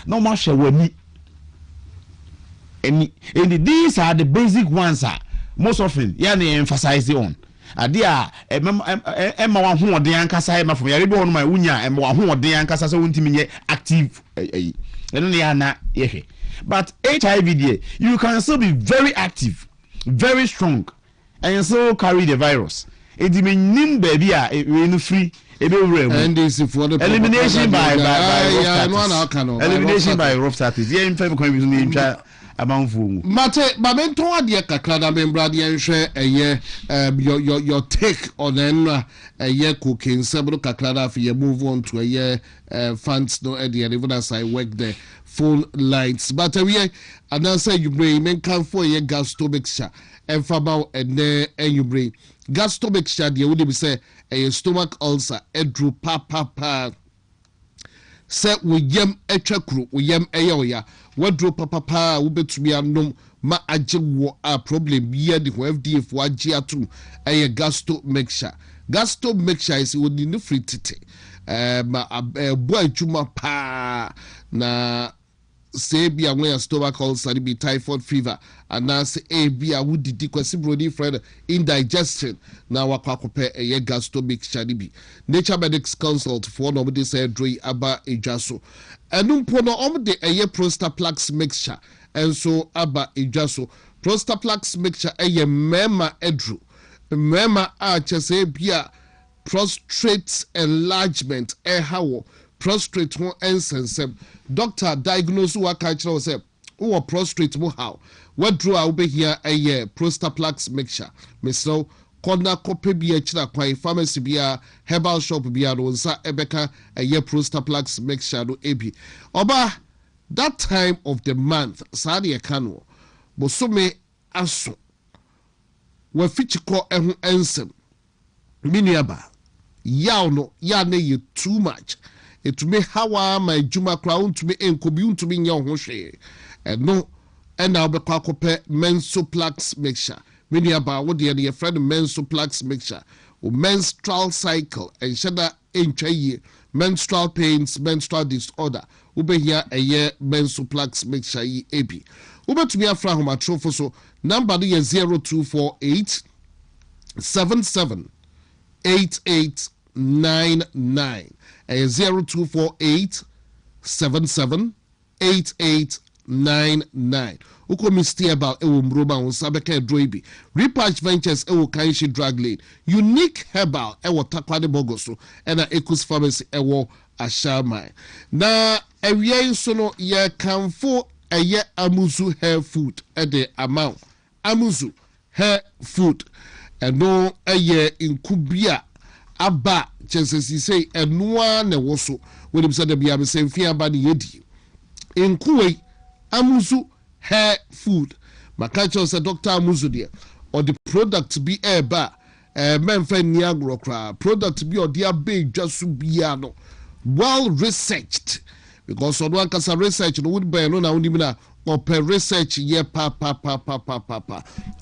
no more share wani and these are the basic ones most often yeah they emphasize on Adia emma wa ho ode ankasa ema from yare bi hono ma wunya emma wa ho ode ankasa so wontimi nye active eno ne ana yehwe. But HIV there, you can still be very active, very strong, and still carry the virus. It mean baby we free. And this is for the elimination by elimination by rough status. Yeah, in fact, we need amount for Mate, Babento adia kakada membra dia nhwe your take on a year cooking several kakada for you move on to a year funds no idea even as I work there full lights. But we and I say you bring men come for a gas to mixture and fabao and you bring gas to mixture dia would be say a stomach ulcer edru pa se we yam etwakru we yam eyoya wadro papa wo betumi anom ma agye wo a problem bia de ho FDA fo agye atum eye gasto mixture is woni no free tete ma bo adwuma pa na say bia when stomach ulcer be typhoid fever and na say bia wo didi kwasi brody friend indigestion na wakwakope eye gasto mixture bi Nature Medics Consult for no be say droi aba edwaso enumpo no omde eye Prostaplax mixture enso aba edwaso Prostaplax mixture eye mema edru mema a chese bia prostate enlargement hawo prostate ho ensensem doctor diagnose wa ka kire say wo prostate mo how wadru a wo be here eye Prostaplax mixture mesro corner copy bia chira kwan pharmacy bia herbal shop bia no nsa ebeka eye Prostaplax mixture no ebi oba that time of the month sadi e kanu bosome aso wa fichiko ehu ensem miniaba yaw no ya na ye too much etumi hawa ma juma kra untumi enkobi untumi nya ho hwe no and now be kwakope Mensoplax mixture miniaba wo de ye friend Mensoplax mixture o menstrual cycle and shada entwaye menstrual pains menstrual disorder wo be here eye Mensoplax mixture yi ebi wo betumi afra homatrofo so number no ye 0248 77 8899 0248 77 8899 uko mistiebal ewo mroba on sabeka droibi Repatch Ventures ewo kanshi drug lane Unique Herbal ewo takwade bogoso ena Ecus Pharmacy ewo Ashamai na ewie so no ye kanfo eye Amuzu hair food ede amount Amuzu hair food eno eye inkubia aba chesesi say enua ne woso when say the bia be say fia ba ne yedi enkuwe Amuzu hair food makacho say Dr. Amuzu there or the product be eba menfa ni agro kra product be or dia be dwaso bia no well researched because on one kasa research no would be no na onimi na open research ye pa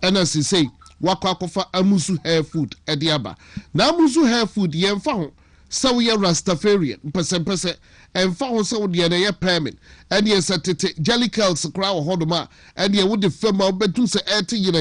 and as he say wakwakofa Amuzu hair food ediaba na Amuzu hair food ye mfa ho so we Rastafarian pese emfa ho so de na ye permit and ye setete jellicles kra ho hodoma and ye would fema obetu se ete yira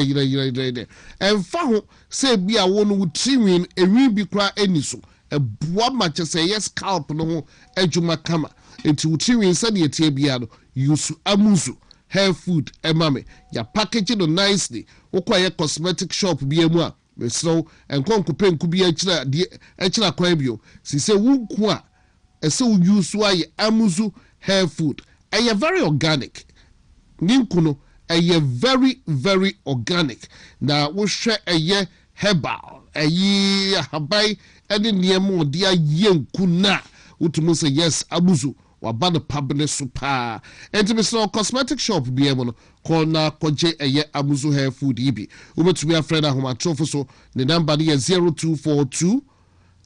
emfa ho se bia wo no wutrinwin ewi bi kra eniso ebua mache se yes scalp no ho adwuma kama enti wutrinwin se de tie bia no use Amuzu hair food emame ya package no nicely ukwaye cosmetic shop biemu a mesro enkonko penku bi achira kwan bio si se wunku a ese use aye Amuzu hair food eye very organic ninku no eye very organic na wo hwe eye herbal eye habai ene niemu de ayenku na utumu se yes Amuzu wabana pabne super entimisno cosmetic shop biemo no kona koje eye Amuzu hair food ibi ubetumi afrena homatrofo so the number is 0242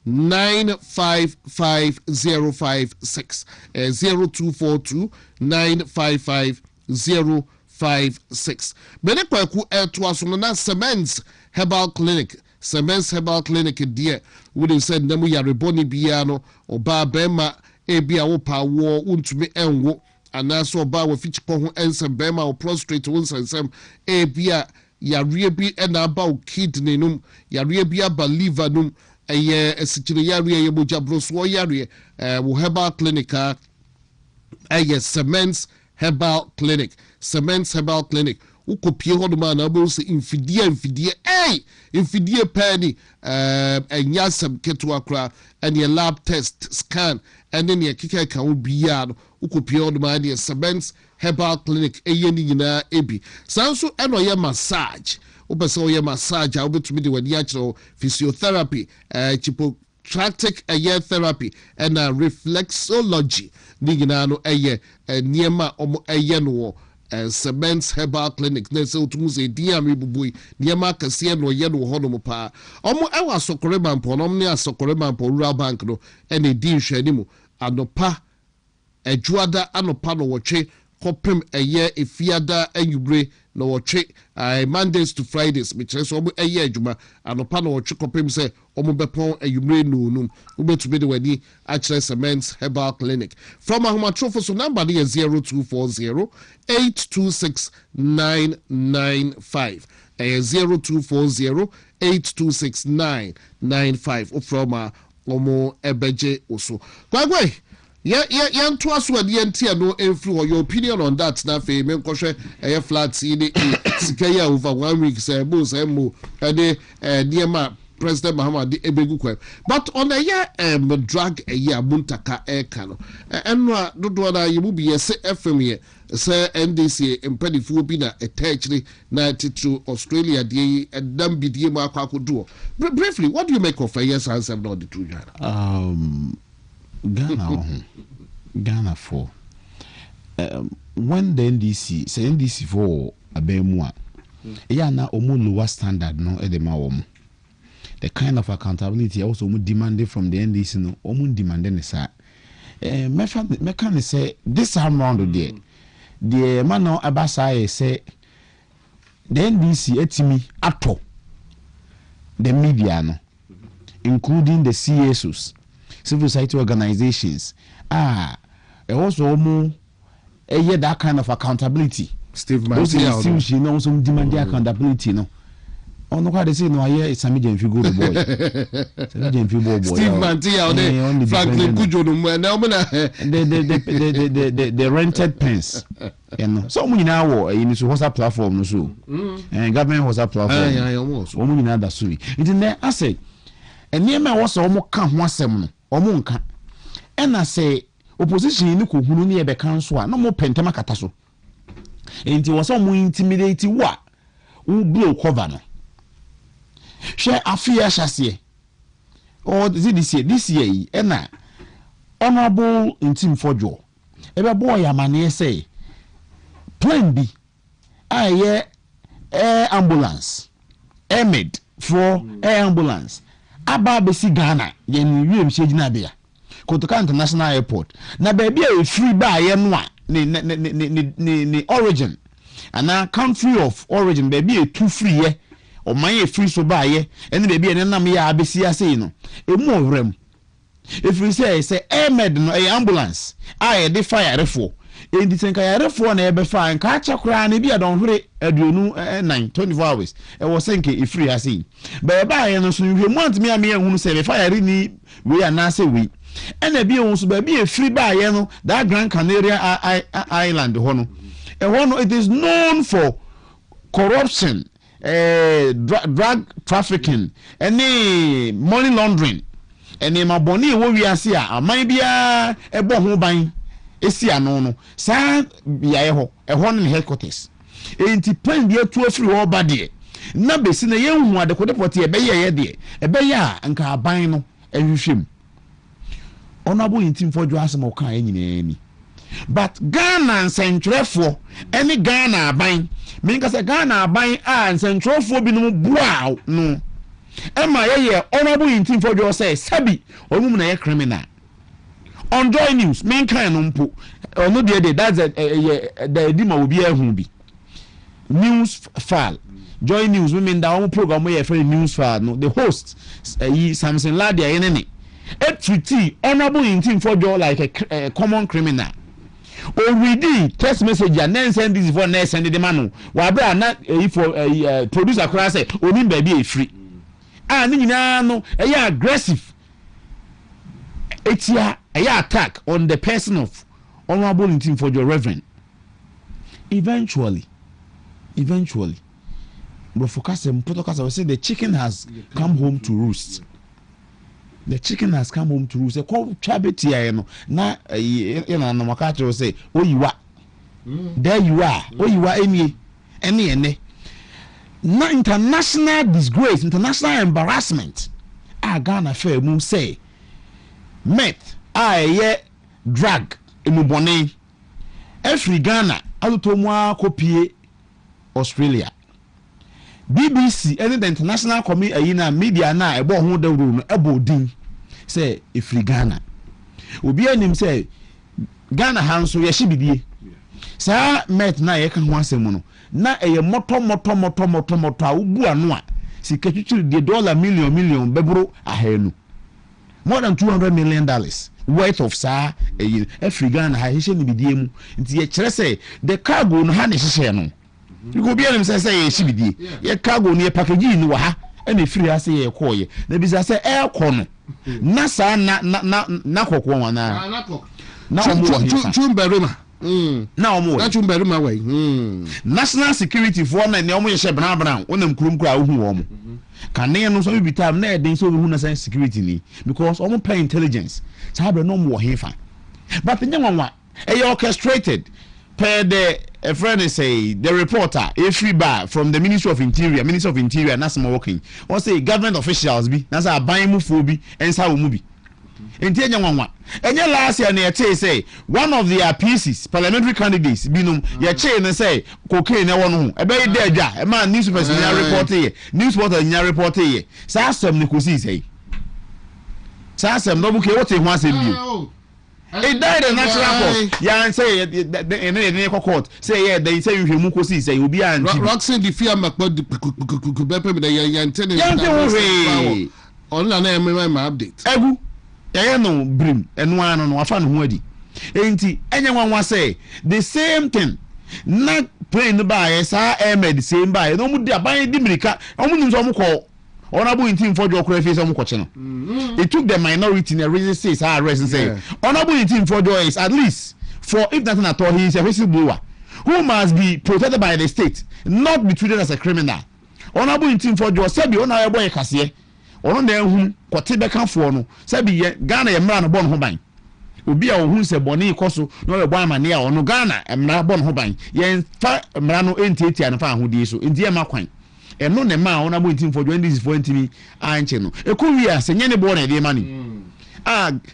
955056 0242 955056 bene Kwaku Kwaku no na Cements Herbal Clinic dear would have said namu yareboni biano oba bema ebia wo pa wo untumi enwo anaso ba wo fichiko ho ensem bema wo prostrate wo nsensem ebia yareɛ bi ɛna aba wo kidney num yareɛ bi aba liver num ɛyɛ esikyire yareɛ yɛ mogya brosoɔ yareɛ wo herbal clinic ɛyɛ Cements Herbal Clinic wokɔpie hɔ nom a na wobɛhu sɛ mfidie mfidie pɛɛ ni ɛnyɛ asɛm ketewa koraa ɛneɛ lab test scan ɛne neɛ keka ka wo biaa no wokɔpie hɔ nom a neɛ Cements Herbal Clinic ɛyɛ ne nyinaa ɛbi saa nso ɛna ɔyɛ massage wopɛ sɛ ɔyɛ massage a wobɛtumi de w'ani akyerɛ wo physiotherapy chiropractic ɛyɛ therapy ɛna reflexology ne nyinaa no ɛyɛ nneɛma ɔmo ɛyɛ no wɔ Cements Herbal Clinic na sɛ wotum sɛ din a meboboi nneɛma akɛseɛ na ɔyɛ no wɔ hɔ nom paa ɔmo ɛwɔ asɔkɔre mampɔ no ɔmo ne asɔkɔre mampɔ rural bank no ɛna ɛdi nhwɛni mu anɔpa adwoada anɔpa no wɔtwe kɔpem ɛyɛ efiada anwubre na wɔtwe Mondays to Fridays mekyerɛ sɛ ɔmo ɛyɛ adwuma anɔpa na wɔtwe kɔpem sɛ ɔmo bɛpɔn anwubre noonum wobɛtumi de w'ani akyerɛ Cements Herbal Clinic from ahomatrofo so number no yɛ 0240 826 995 0240 826 995 wofrɛ ma ɔmo ɛbɛgye wo so kwagwai yɛnto aso adeɛ ntia no ɛmfiri hɔ your opinion on that na afei menkɔhwɛ ɛyɛ flat yi ne sika yi a over 1 week sɛ ɛbo sɛ ɛmo ɛde nneɛma President Mahama de ebegu kwa but on ɛyɛ drug ɛyɛ abuntaka ɛka no ɛno a dodoɔ na yɛmu bi yɛsɛ FM yɛ sɛ NDC mpanifoɔ bi na ɛtɛkyere na titru Australia deɛ yi ɛdam bidie mu akɔ akɔdoɔ briefly what do you make of yes answer na ɔde to Ghana for when the NDC say NDC for abemua yeah na omu lower standard no edema omu the kind of accountability also demanded from the NDC no omu demanding sa me say this time round there the man no abasa say the NDC etimi ato the media no including the CSOs civil society organizations also that kind of accountability. Steve Mantia, you know, some demand accountability, no. Oh no, they say no. It's a medium figure boy. Steve Mantia, Franklin Kujo, the rented pens. You know, so many now in this WhatsApp platform, so and government WhatsApp platform. Almost. Many now that sui. It's in there. I say, and near me was almost come one seven. Omonka and I say opposition in the kuhunu ni ebe kanso no more pentema kataso enti was so intimidate wa u blow cover no share afia chassis or this year and honorable intim fojo ebe boy amane say plan B aye air ambulance airmed for air ambulance aba besi Ghana yen wiem shegina bia Kotoka International Airport na baby a free ba ye no a ni origin ana country of origin baby a too free ye o man ye free so ba ye ene baby ene nam ya abesi ase no emu owrem if we say airmed no a ambulance a de fire refo endi senka ya refo na ebe fa nka acha kura na bia don hwere aduonu 24 hours e wo senke e free ase ba ba ye no so hwemu antime ame ehunu se be fire ni we anase we ena bia won so ba bia free ba ye no that Grand Canaria Island ho no e ho no it is known for corruption drug trafficking any money laundering any maboni wo wi ase a aman bia e bo ho ban esi ano no sa bia ye ho e ho ne headquarters enti plan bia tu afiri ho ba de na besi na ye hu ade kodepoti e be ye de e be ya nka aban no ehwehwem honorable intim for jo asem o kan nyina ni but Ghana nsentwerefo any Ghana aban me nka say Ghana aban a nsentwerefo bi no bua no ema ye honorable intim for jo say sabi onum na ye criminal on Joy News me kan no mpo ono de that's the edima obi ehun bi news file Joy News women da one program we for news file no the host Samson Ladia yenene 850 honorable intim for jo like a common criminal already text message and then send this for next send the man wa bra na for producer kra say oni baby e free ni nyina no aggressive etia attack on the person of honorable team for your reverend. Eventually but for Kasem protocol I say the chicken has come home to roost. The chicken has come home to roost. Say call chabeti no na na makacho say oh you are there you are oh you are any na international disgrace, international embarrassment. Ghana fair mum say meth drag emubone every Ghana alutomwa kopie Australia BBC and the international media na ebo ho da ru no ebo din say every Ghana obi anim say Ghana hanso ye hibidie sa met na ye kan ho asem no na eye moto ubu anu a sika twitwiri de $1 million bebro ahenu more than $200 million worth of sa every Ghana ha hye ni bidie mu nti ye kire say the cargo no ha ne hye no you go be am say ye hye ye cargo no ye package ni wa ha e free ase ye koye na bi say e ko no na sa na kokko wana na chumberima na omo na chumberima we national security for na omo ye hye bran wonam kurum kura ohu wo mo kane no so bi time na e den so ohu na security ni because omo pay intelligence sabe no mo hefa but nyanwa e orchestrated per the a friend say the reporter free bar from the Ministry of Interior nasema working or say government officials bi na say ban mu fo bi ensa wo mu bi enti nyanwa enye last year na say one of their PCs parliamentary candidates binum ye che ne say cocaine e wono ho e be dey adwa e ma news person nya report here news reporter nya report here sa asem ne kosi say sa asem no buke wote ho asem bi. It died a natural court. Yeah, say in court. Say yeah, they say you mukosi say you be an Roxy the fear McBud the online my update. Egu no brim and one on wafan huadi. Ain't any one say the same thing. Not playing the buy the same buy. No mudia buy Dimrika. Omun call. Honorable team for your face on Kochino. It took the minority in a reason says arrest and say honorable team for your is at least for if nothing at all he is a whistleblower who must be protected by the state, not be treated as a criminal. Honorable team for your said the honorable boy Cassie or on there whom Quatibeka for no said Ghana and Mran born Hoban. Ubi a who said Bonnie Cosso, no a boy mania or no Ghana and Mran Hoban. Yen fat Mrano ain't and found who did so in dear Maquine. And no ne ma honorable team for doing this for me ancheno e kuria se nyane bo na de mani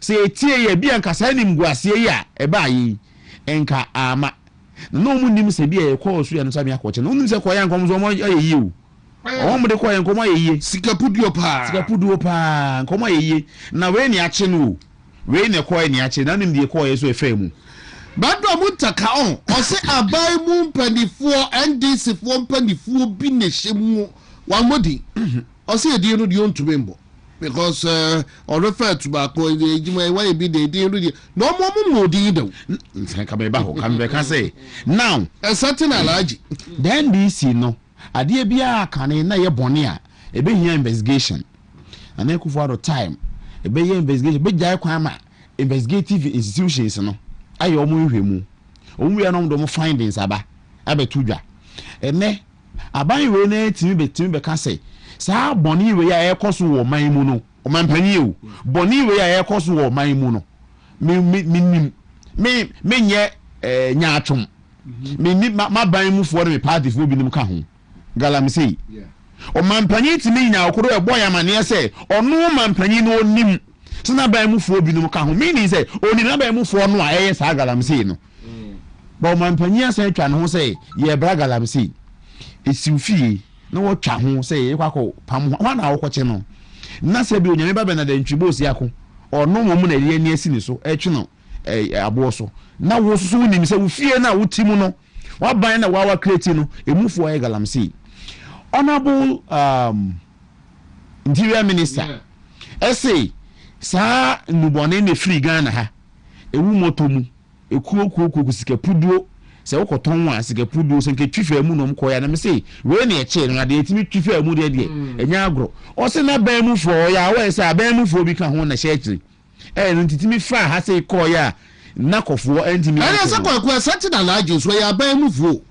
se tie ye bia nka sa nim guasie ya e ba yi enka ama no mu nim se bia e ko so ya no sa me akoche no nim se ko ya nkom so mo ayeyi o mo de ko ya nkom ayeyi sikapuduo pa nkom ayeyi na we ni ache no we ne ko ni ache na nim de ko ye so e fa mu bado mutaka on ose abai mu mpanifuo NDC fo mpanifuo bi ne hyemu wamodi ose edi no de ontumi mbo because on refer to back ko ejima why be the edi no de no mo modi do nka be ba ho kan be ka say now a certain alaji the NDC no ade bia kan na ye bone a e be hia investigation and e kufu out time e be hia investigation be jai kwan ma investigative institutions no ayo omu hwemu omu ya no do findings aba abetudwa ene aban we na timi be ka say sa boni we ya ekoso wo man mu no o man pani o boni we ya ekoso wo man mu no me nye nyaatwom me ni ma ban mu fo me party fo bi nim ka ho galamsey o man pani timi nya okoro e boy amane say ono man pani no nim so na ban mu fo bi nim ka ho meaning say oni na ban mu fo no a eye sa galamsey no ba man pani asa twa no ho say ye bra galamsey esiufie na wo twa ho say ye kwako pam ho na wo kwoche no na se bi onyame ba na da ntwibo si ako ono mo na ye ni asi ni so etwe no abo so na wo so nim se wo fie na wo timu no wa ban na wa create no emufo ye galamsey honorable interior minister say sa nubone ne free Ghana ha ewu motomu ekuo sika puduo se wokoton wa sika puduo se nke twifa mu no mkoya na me say we na eche no ade etimi twifa mu de enya agro o se na ban mu fo ya we say ban mu fo bi ka ho na shekiri no titimi fa ha say koya na kofo entimi ana se Kwaku certain alaji so ya ban mu fo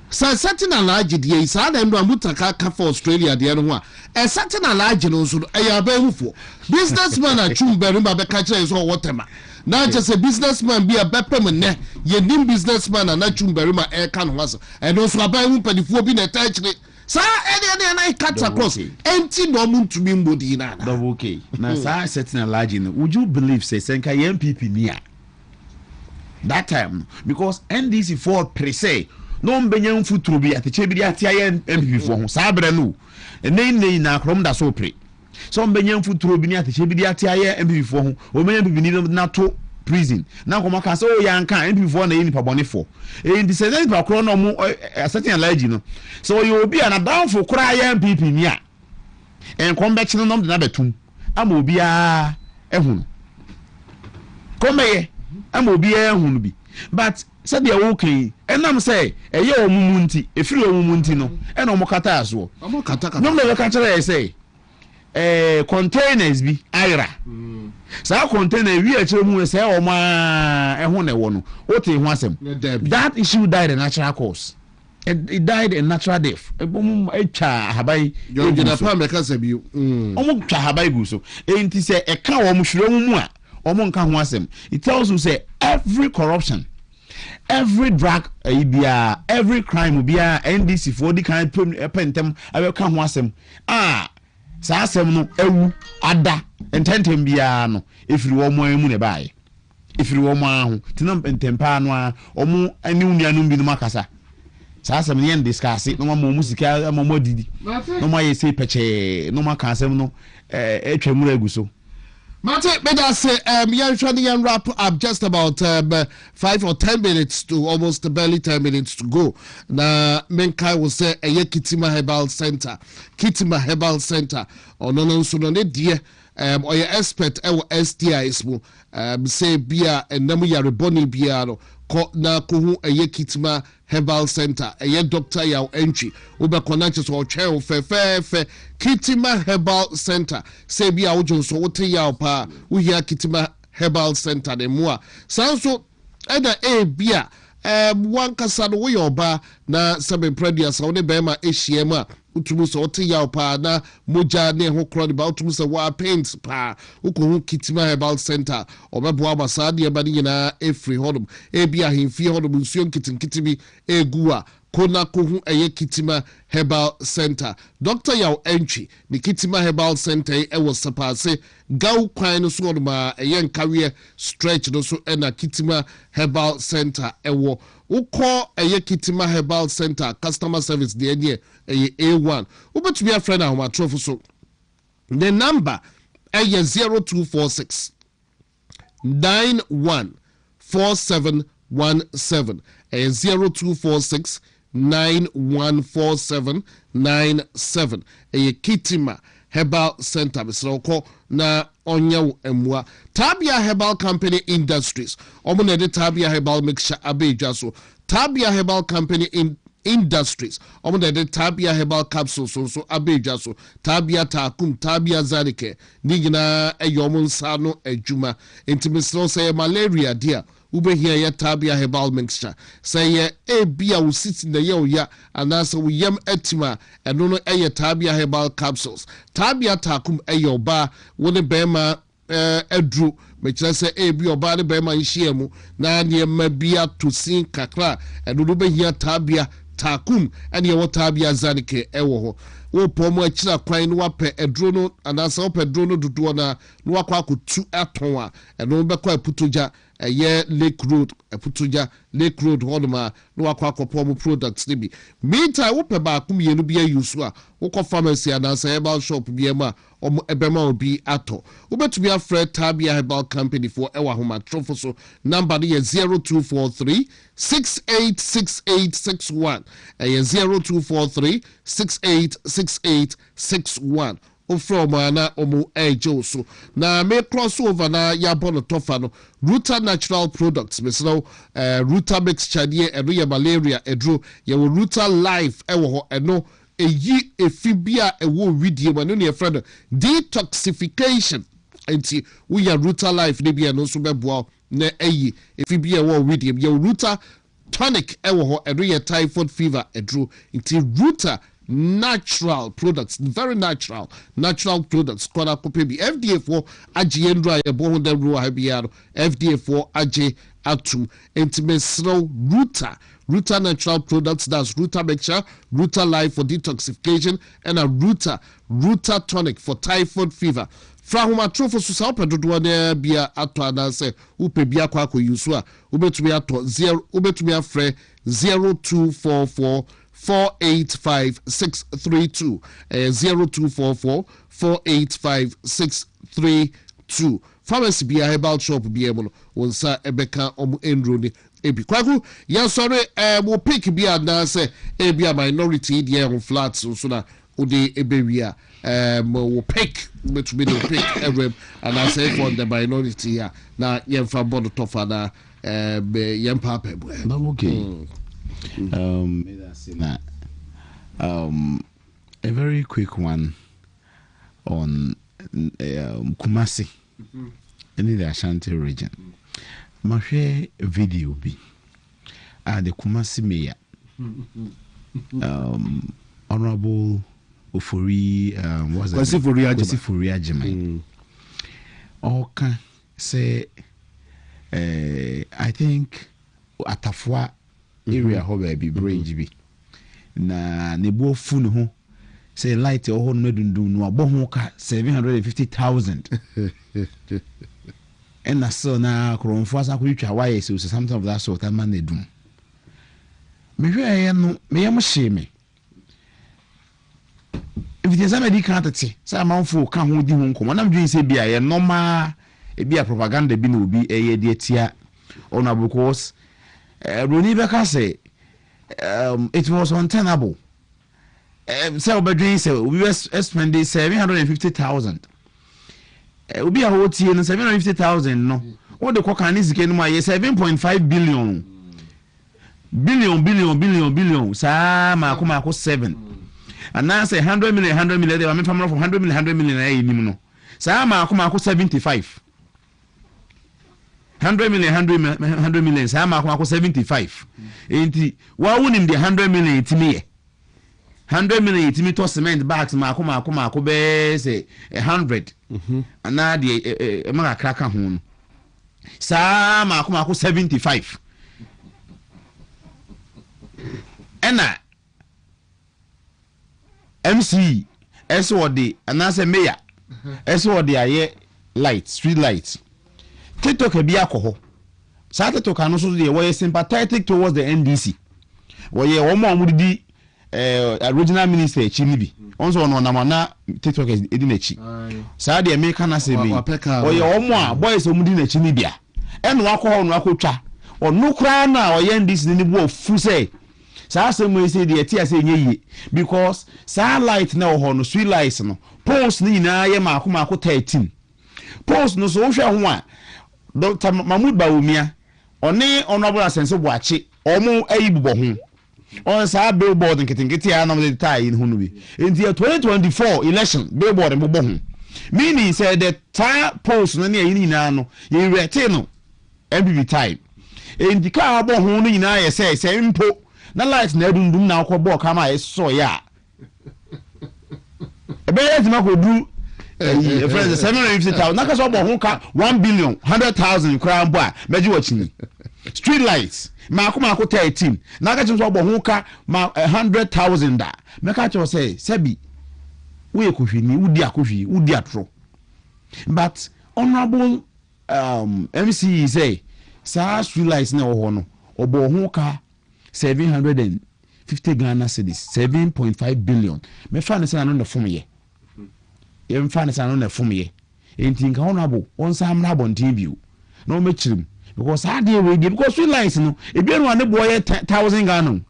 certain alaji de isa na ndo amutaka ka for Australia de no ho a certain alaji no so ya ban mu fo businessman a chumberu ba be ka kire so wotema na just a businessman be a bepem ne ye nim businessman na chumberu ma e ka no waso e no so aban mu padifuo bi na tachire sa ene na cut across empty no muntumi mbodi na double k na sa certain alaji no would you believe say senka MPP nia that time because NDC for per se no mbenya mfuturo bi ateche bi atia ye MPP for ho sa bere no nei na krom da so pre so mbenya mfuturo bi ni ateche bi atia ye MPP for ho o menya MPP ni na to prison na koma ka so ya nka MPP for na ye ni pabone for e ndi se ni pa kro no mu certain allergy no so you obi na down for kra ye MPP ni a en kombe chi no nom na betum ama obi a ehunu komeye ama obi a ehunu bi but said the okay enam say eye omumunti efiri omumunti no ena omokata aso omokata no me ka kire say containers bi ayra sa container wi a kire mu say o ma ehun ne wo no o te hu asem that issue died a natural cause. It died a natural death. Echa habai you get a palm ka sabi omo twa habai gu so enti say e ka wo mhwere mu a omo nka ho asem. It tells you say every corruption, every drug every crime bia NDC for the kind pentem abe ka ho asem sa asem no ewu ada ententem bia no efiri wo mo emu ne bae efiri wo mo ahu tinam entempa no a omo ani unuanum bi no makasa sa asem ne en discuss no mo musika mo didi no mo ye say peche no maka asem no etwamura aguso. Mate, but I say, you're trying to wrap up just about 5 or 10 minutes to almost barely 10 minutes to go. Now, Menkai will say, a Kitima Herbal Center, Kitima Herbal Center, or no, so no, dear, or your expert, our STI, say, beer, and then we are rebonny beer. Na kuhu eye Kitima Herbal Center eye doctor ya entry ube connect so chair fe Kitima Herbal Center say bia wo so wote ya pa wo hia Kitima Herbal Center de mo a sanso eda bia wan kasa no wo yoba na sabe predia sa wo ne be ma ehia ma utumu so wote ya pa na moja ne ho kro de ba utumu so wa paint pa ukohu Kitima Herbal Center obebo abasa de ba ni na efri hodum bia himfi hodum nsuo nkitinkitibi egu a kona kohu eye Kitima Herbal Center Dr. Yaw Entry ni Kitima Herbal Center was sapase gaw kwan no so oduma eye nkawe stretch no so na Kitima Herbal Center ewo ukọ eye Kitima Herbal Center customer service de eye A1 ubetumi afrena homa trofo so the number eye 0246 914717 0246 914797 Kitima Herbal Center Mr. na onyaw emwa Tabia Herbal Company Industries omuna de Tabia Herbal Mixture abeja so Tabia Herbal Company Industries omuna de Tabia Herbal Capsules so abeja so Tabia Takum Tabia Zanike nigina eyomun sano ejuma intimisno say malaria dia ube here ya Tabia Herbal Mixture say ye bia wo sit na ye oya anasa wo yam etima eno no eye Tabia Herbal Capsules Tabia Takum eyoba woni bema edru mekira say bia oba ne bema nhia mu na ne ma bia tosin kakra eno no be here Tabia Takum ene ye wo Tabia Zanike ewo ho wo pomo akira kwan no wape edro no anasa wo pedro no dudu na no wakwa akotu aton a eno be kwa putoja eye Lake Road eputoja Lake Road honoma no wakwa akopom products ni bi meantime wo pe ba akum ye no bia yusu a wo ko pharmacy anasa herbal shop bia ma ebema obi ato wo betumi afre Tabia Herbal Company for ewa homa trofo so number no 0243 686861 0243 686861 from na omo ejo so na me crossover na ya bono tofa no Ruta Natural Products mesno Ruta mixture die eno ya malaria edro ye Ruta Life ewo ho eno eyi efibia ewo widie ma no ne friend detoxification enti we ya Ruta Life ne bia no so beboa na eyi efibia ewo widie ye Ruta Tonic ewo ho eno ye typhoid fever edro enti Ruta Natural Products, very natural products. Kona kopebi FDA4 aji endra ye bo dem ro habiaro FDA4 aji atum intimesro Ruta Natural Products, that's Ruta mixture, Ruta Life for detoxification, and a Ruta Tonic for typhoid fever. Frahuma trofo susa opedodo na bia ato adanse upe bia Kwaku yusua ubetumi ato 0 ubetumi afre 0244 485-632 0244-485-632 pharmacy bia herbal shop bia mo wonsa ebeka omu enro ni ebi Kwaku ya sorry mo pick bia na say ebia minority dey on flats so na ode ebewia mo pick betumi do pick every and I say for the minority here na yemfa bodo tofa na yempa pebwe okay. A very quick one on Kumasi in the Ashanti region. Mahwe video be the Kumasi mayor, Honorable Ofori Ofori Ajimai. Okay, say I think Atafwa area ho be bridge bi na nebo funu ho say light ho no dundun no abo ho ka 750,000 and na so na kronfo asa ko twa why so something of that sort that man edum me hwe no me yam hye me if the somebody can't say amanfo ka ho di ho nkomo na mdwen say bia ye normal e bia propaganda bi na obi eye de tia ona because Roni Beka say it was untenable. So Bedrin say we were spending 750,000. We be a whole team 750,000 no. What the cock and is getting my 7.5 billion. Billion. Sama kumako 7. And now say 100 million. They were from 100 million. No. Sama kumako 75. 100 million sama kwa 75 enti wa wonim the 100 million itimi 100 million itimi to cement bags mako be say 100 ana de maka kraka ho sama mako 75 ena MC SOD ana say mayor SOD aye light street light TikTok be alcohol. Sa TikTok no so dey we sympathetic towards the NDC. We omo amudi original minister echi bi. Onso no na na TikTok edi na echi. Sa dey make na say me. We omo a boys omudi na echi ni bia. Eno alcohol no akotwa. Onu kra na we NDC ni bu ofu say. Sa say mo say dey tia say nye because sa light na ho no street lights no. Post ni na ye mako 13. Post no so hwe ho a Dr. Mahmoud Bawumia oni honorable asense boache omo ayibubo ho on sa billboard nketenkete ya na mo tie in hunu bi enti 2024 election billboard mbobo ho meaning say the tie post no na yin na no ye rete no MPP time enti ka abo ho no nyina ye say mpo na light na dundum na akọ kama eso ya ebe ye tima ko du friends 750,000 na kaso bo ho ka 1 billion 100,000 crown boy meji watching street lights mako 13 na ka chimso bo ho ka 100,000 da me ka cho say sebi we kohwini udi akohwi udi atro but honorable MC say sa street lights na ho no obo ho ka 750 Ghana cedis 7.5 billion me fa ne say no na fom ye yem fa ne say no na fom ye enti nka honorable on sam na bontin biu no mechirim because how dey we because street lights no e bi no ne boy 10,000 Ghana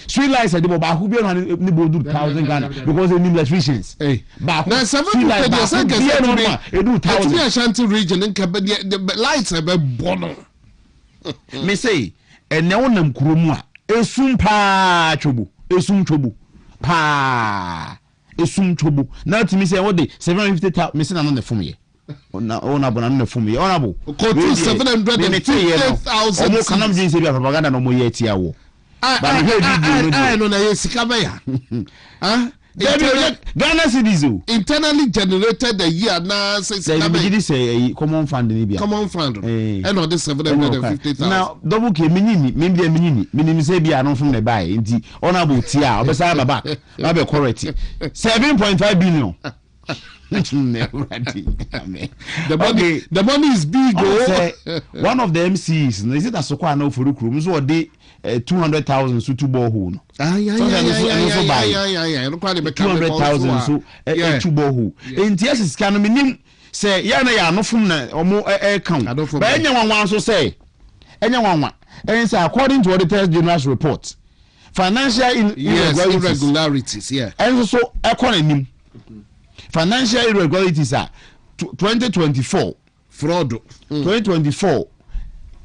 Street lights are the who be on the board 1,000 Ghana because they need restrictions. But now 7 to Ashanti region in the lights are bono. Me say, and now nam kurumwa, esum pa chobu, pa, esum chobu. Now to me say what day 750,000 missing on the phone ye. On for me, honorable. 750,000. No can say propaganda no more yet. I know Sikabaya. Ghana citizens internally generated a year now. Say common fund in Libya. Common fund. And on this 750,000. Now, double K, minimum say be anon from the buy. Indeed, honorable Tia, beside my back. I be correct. 7.5 billion. The money is big. One of the MCs, is it a Sokwano for Rukrum? So they 200,000 so two borehole. 200,000 so two borehole. In TS can mean say yana no from account. But anyone so say anyone and say according to the test general's report, financial irregularities, and so economy. Financial irregularities are 2024 fraud. 2024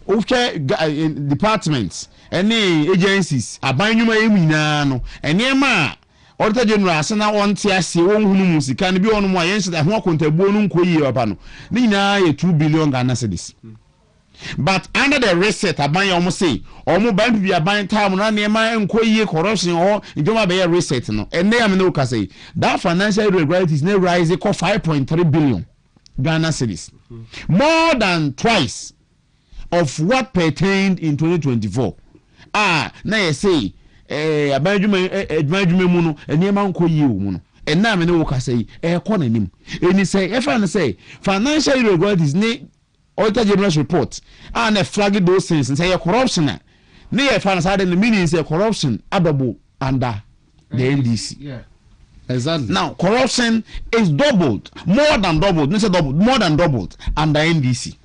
okay departments any agencies abanyuma emina no enema auditor general asana wonte ase wonhunu musika ne bi onu mu ayense da ho akontabuo no nkoyi papa no ni nyina ye 2 billion Ghana cedis. But under the reset abanya omo say omo ban bi aban time na nema enkoyi corruption or njoma be reset no ene am no ka say that financial irregularities na rise ko 5.3 billion Ghana cedis. More than twice of what pertained in 2024. Na ye say abanjuma mu no enema nkoyi mu no ena am no ka say ko nanim eni say e fa no say financial irregularities ne auditor general's report and a flag those things and say corruption near finance the meaning is corruption adable under the NDC. Exactly. Now corruption is doubled, more than doubled under NDC.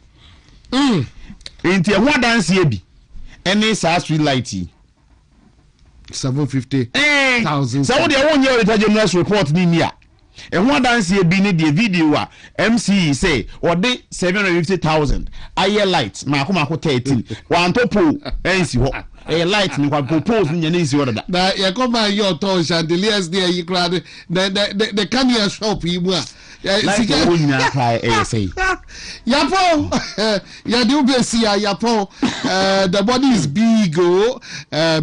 Into one dance ye be any street lighting 750,000. So the 1 year auditor general's report ni here. And one dance here be the video MC say or they 750,000 aye lights mako 13 one topo NC ho a light ni kwa propose ni nisi order na ya koma your to chandeliers there you crowd the camera shop you like the cry say yapo ya do besia yapo the body is big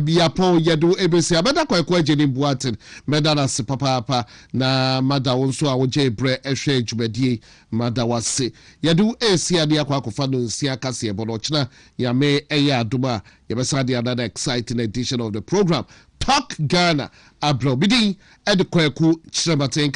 yapo ya do ebesia beda kwa jeni buaten meda na se papa na mada wonso a woje bre ehwe adwumadie mada wase ya do esia de akwa kofa no nsia kase e bono china ya me eya aduma ya besa de another exciting edition of the program Talk Ghana abro bidin ed Kwaku Kyeremanteng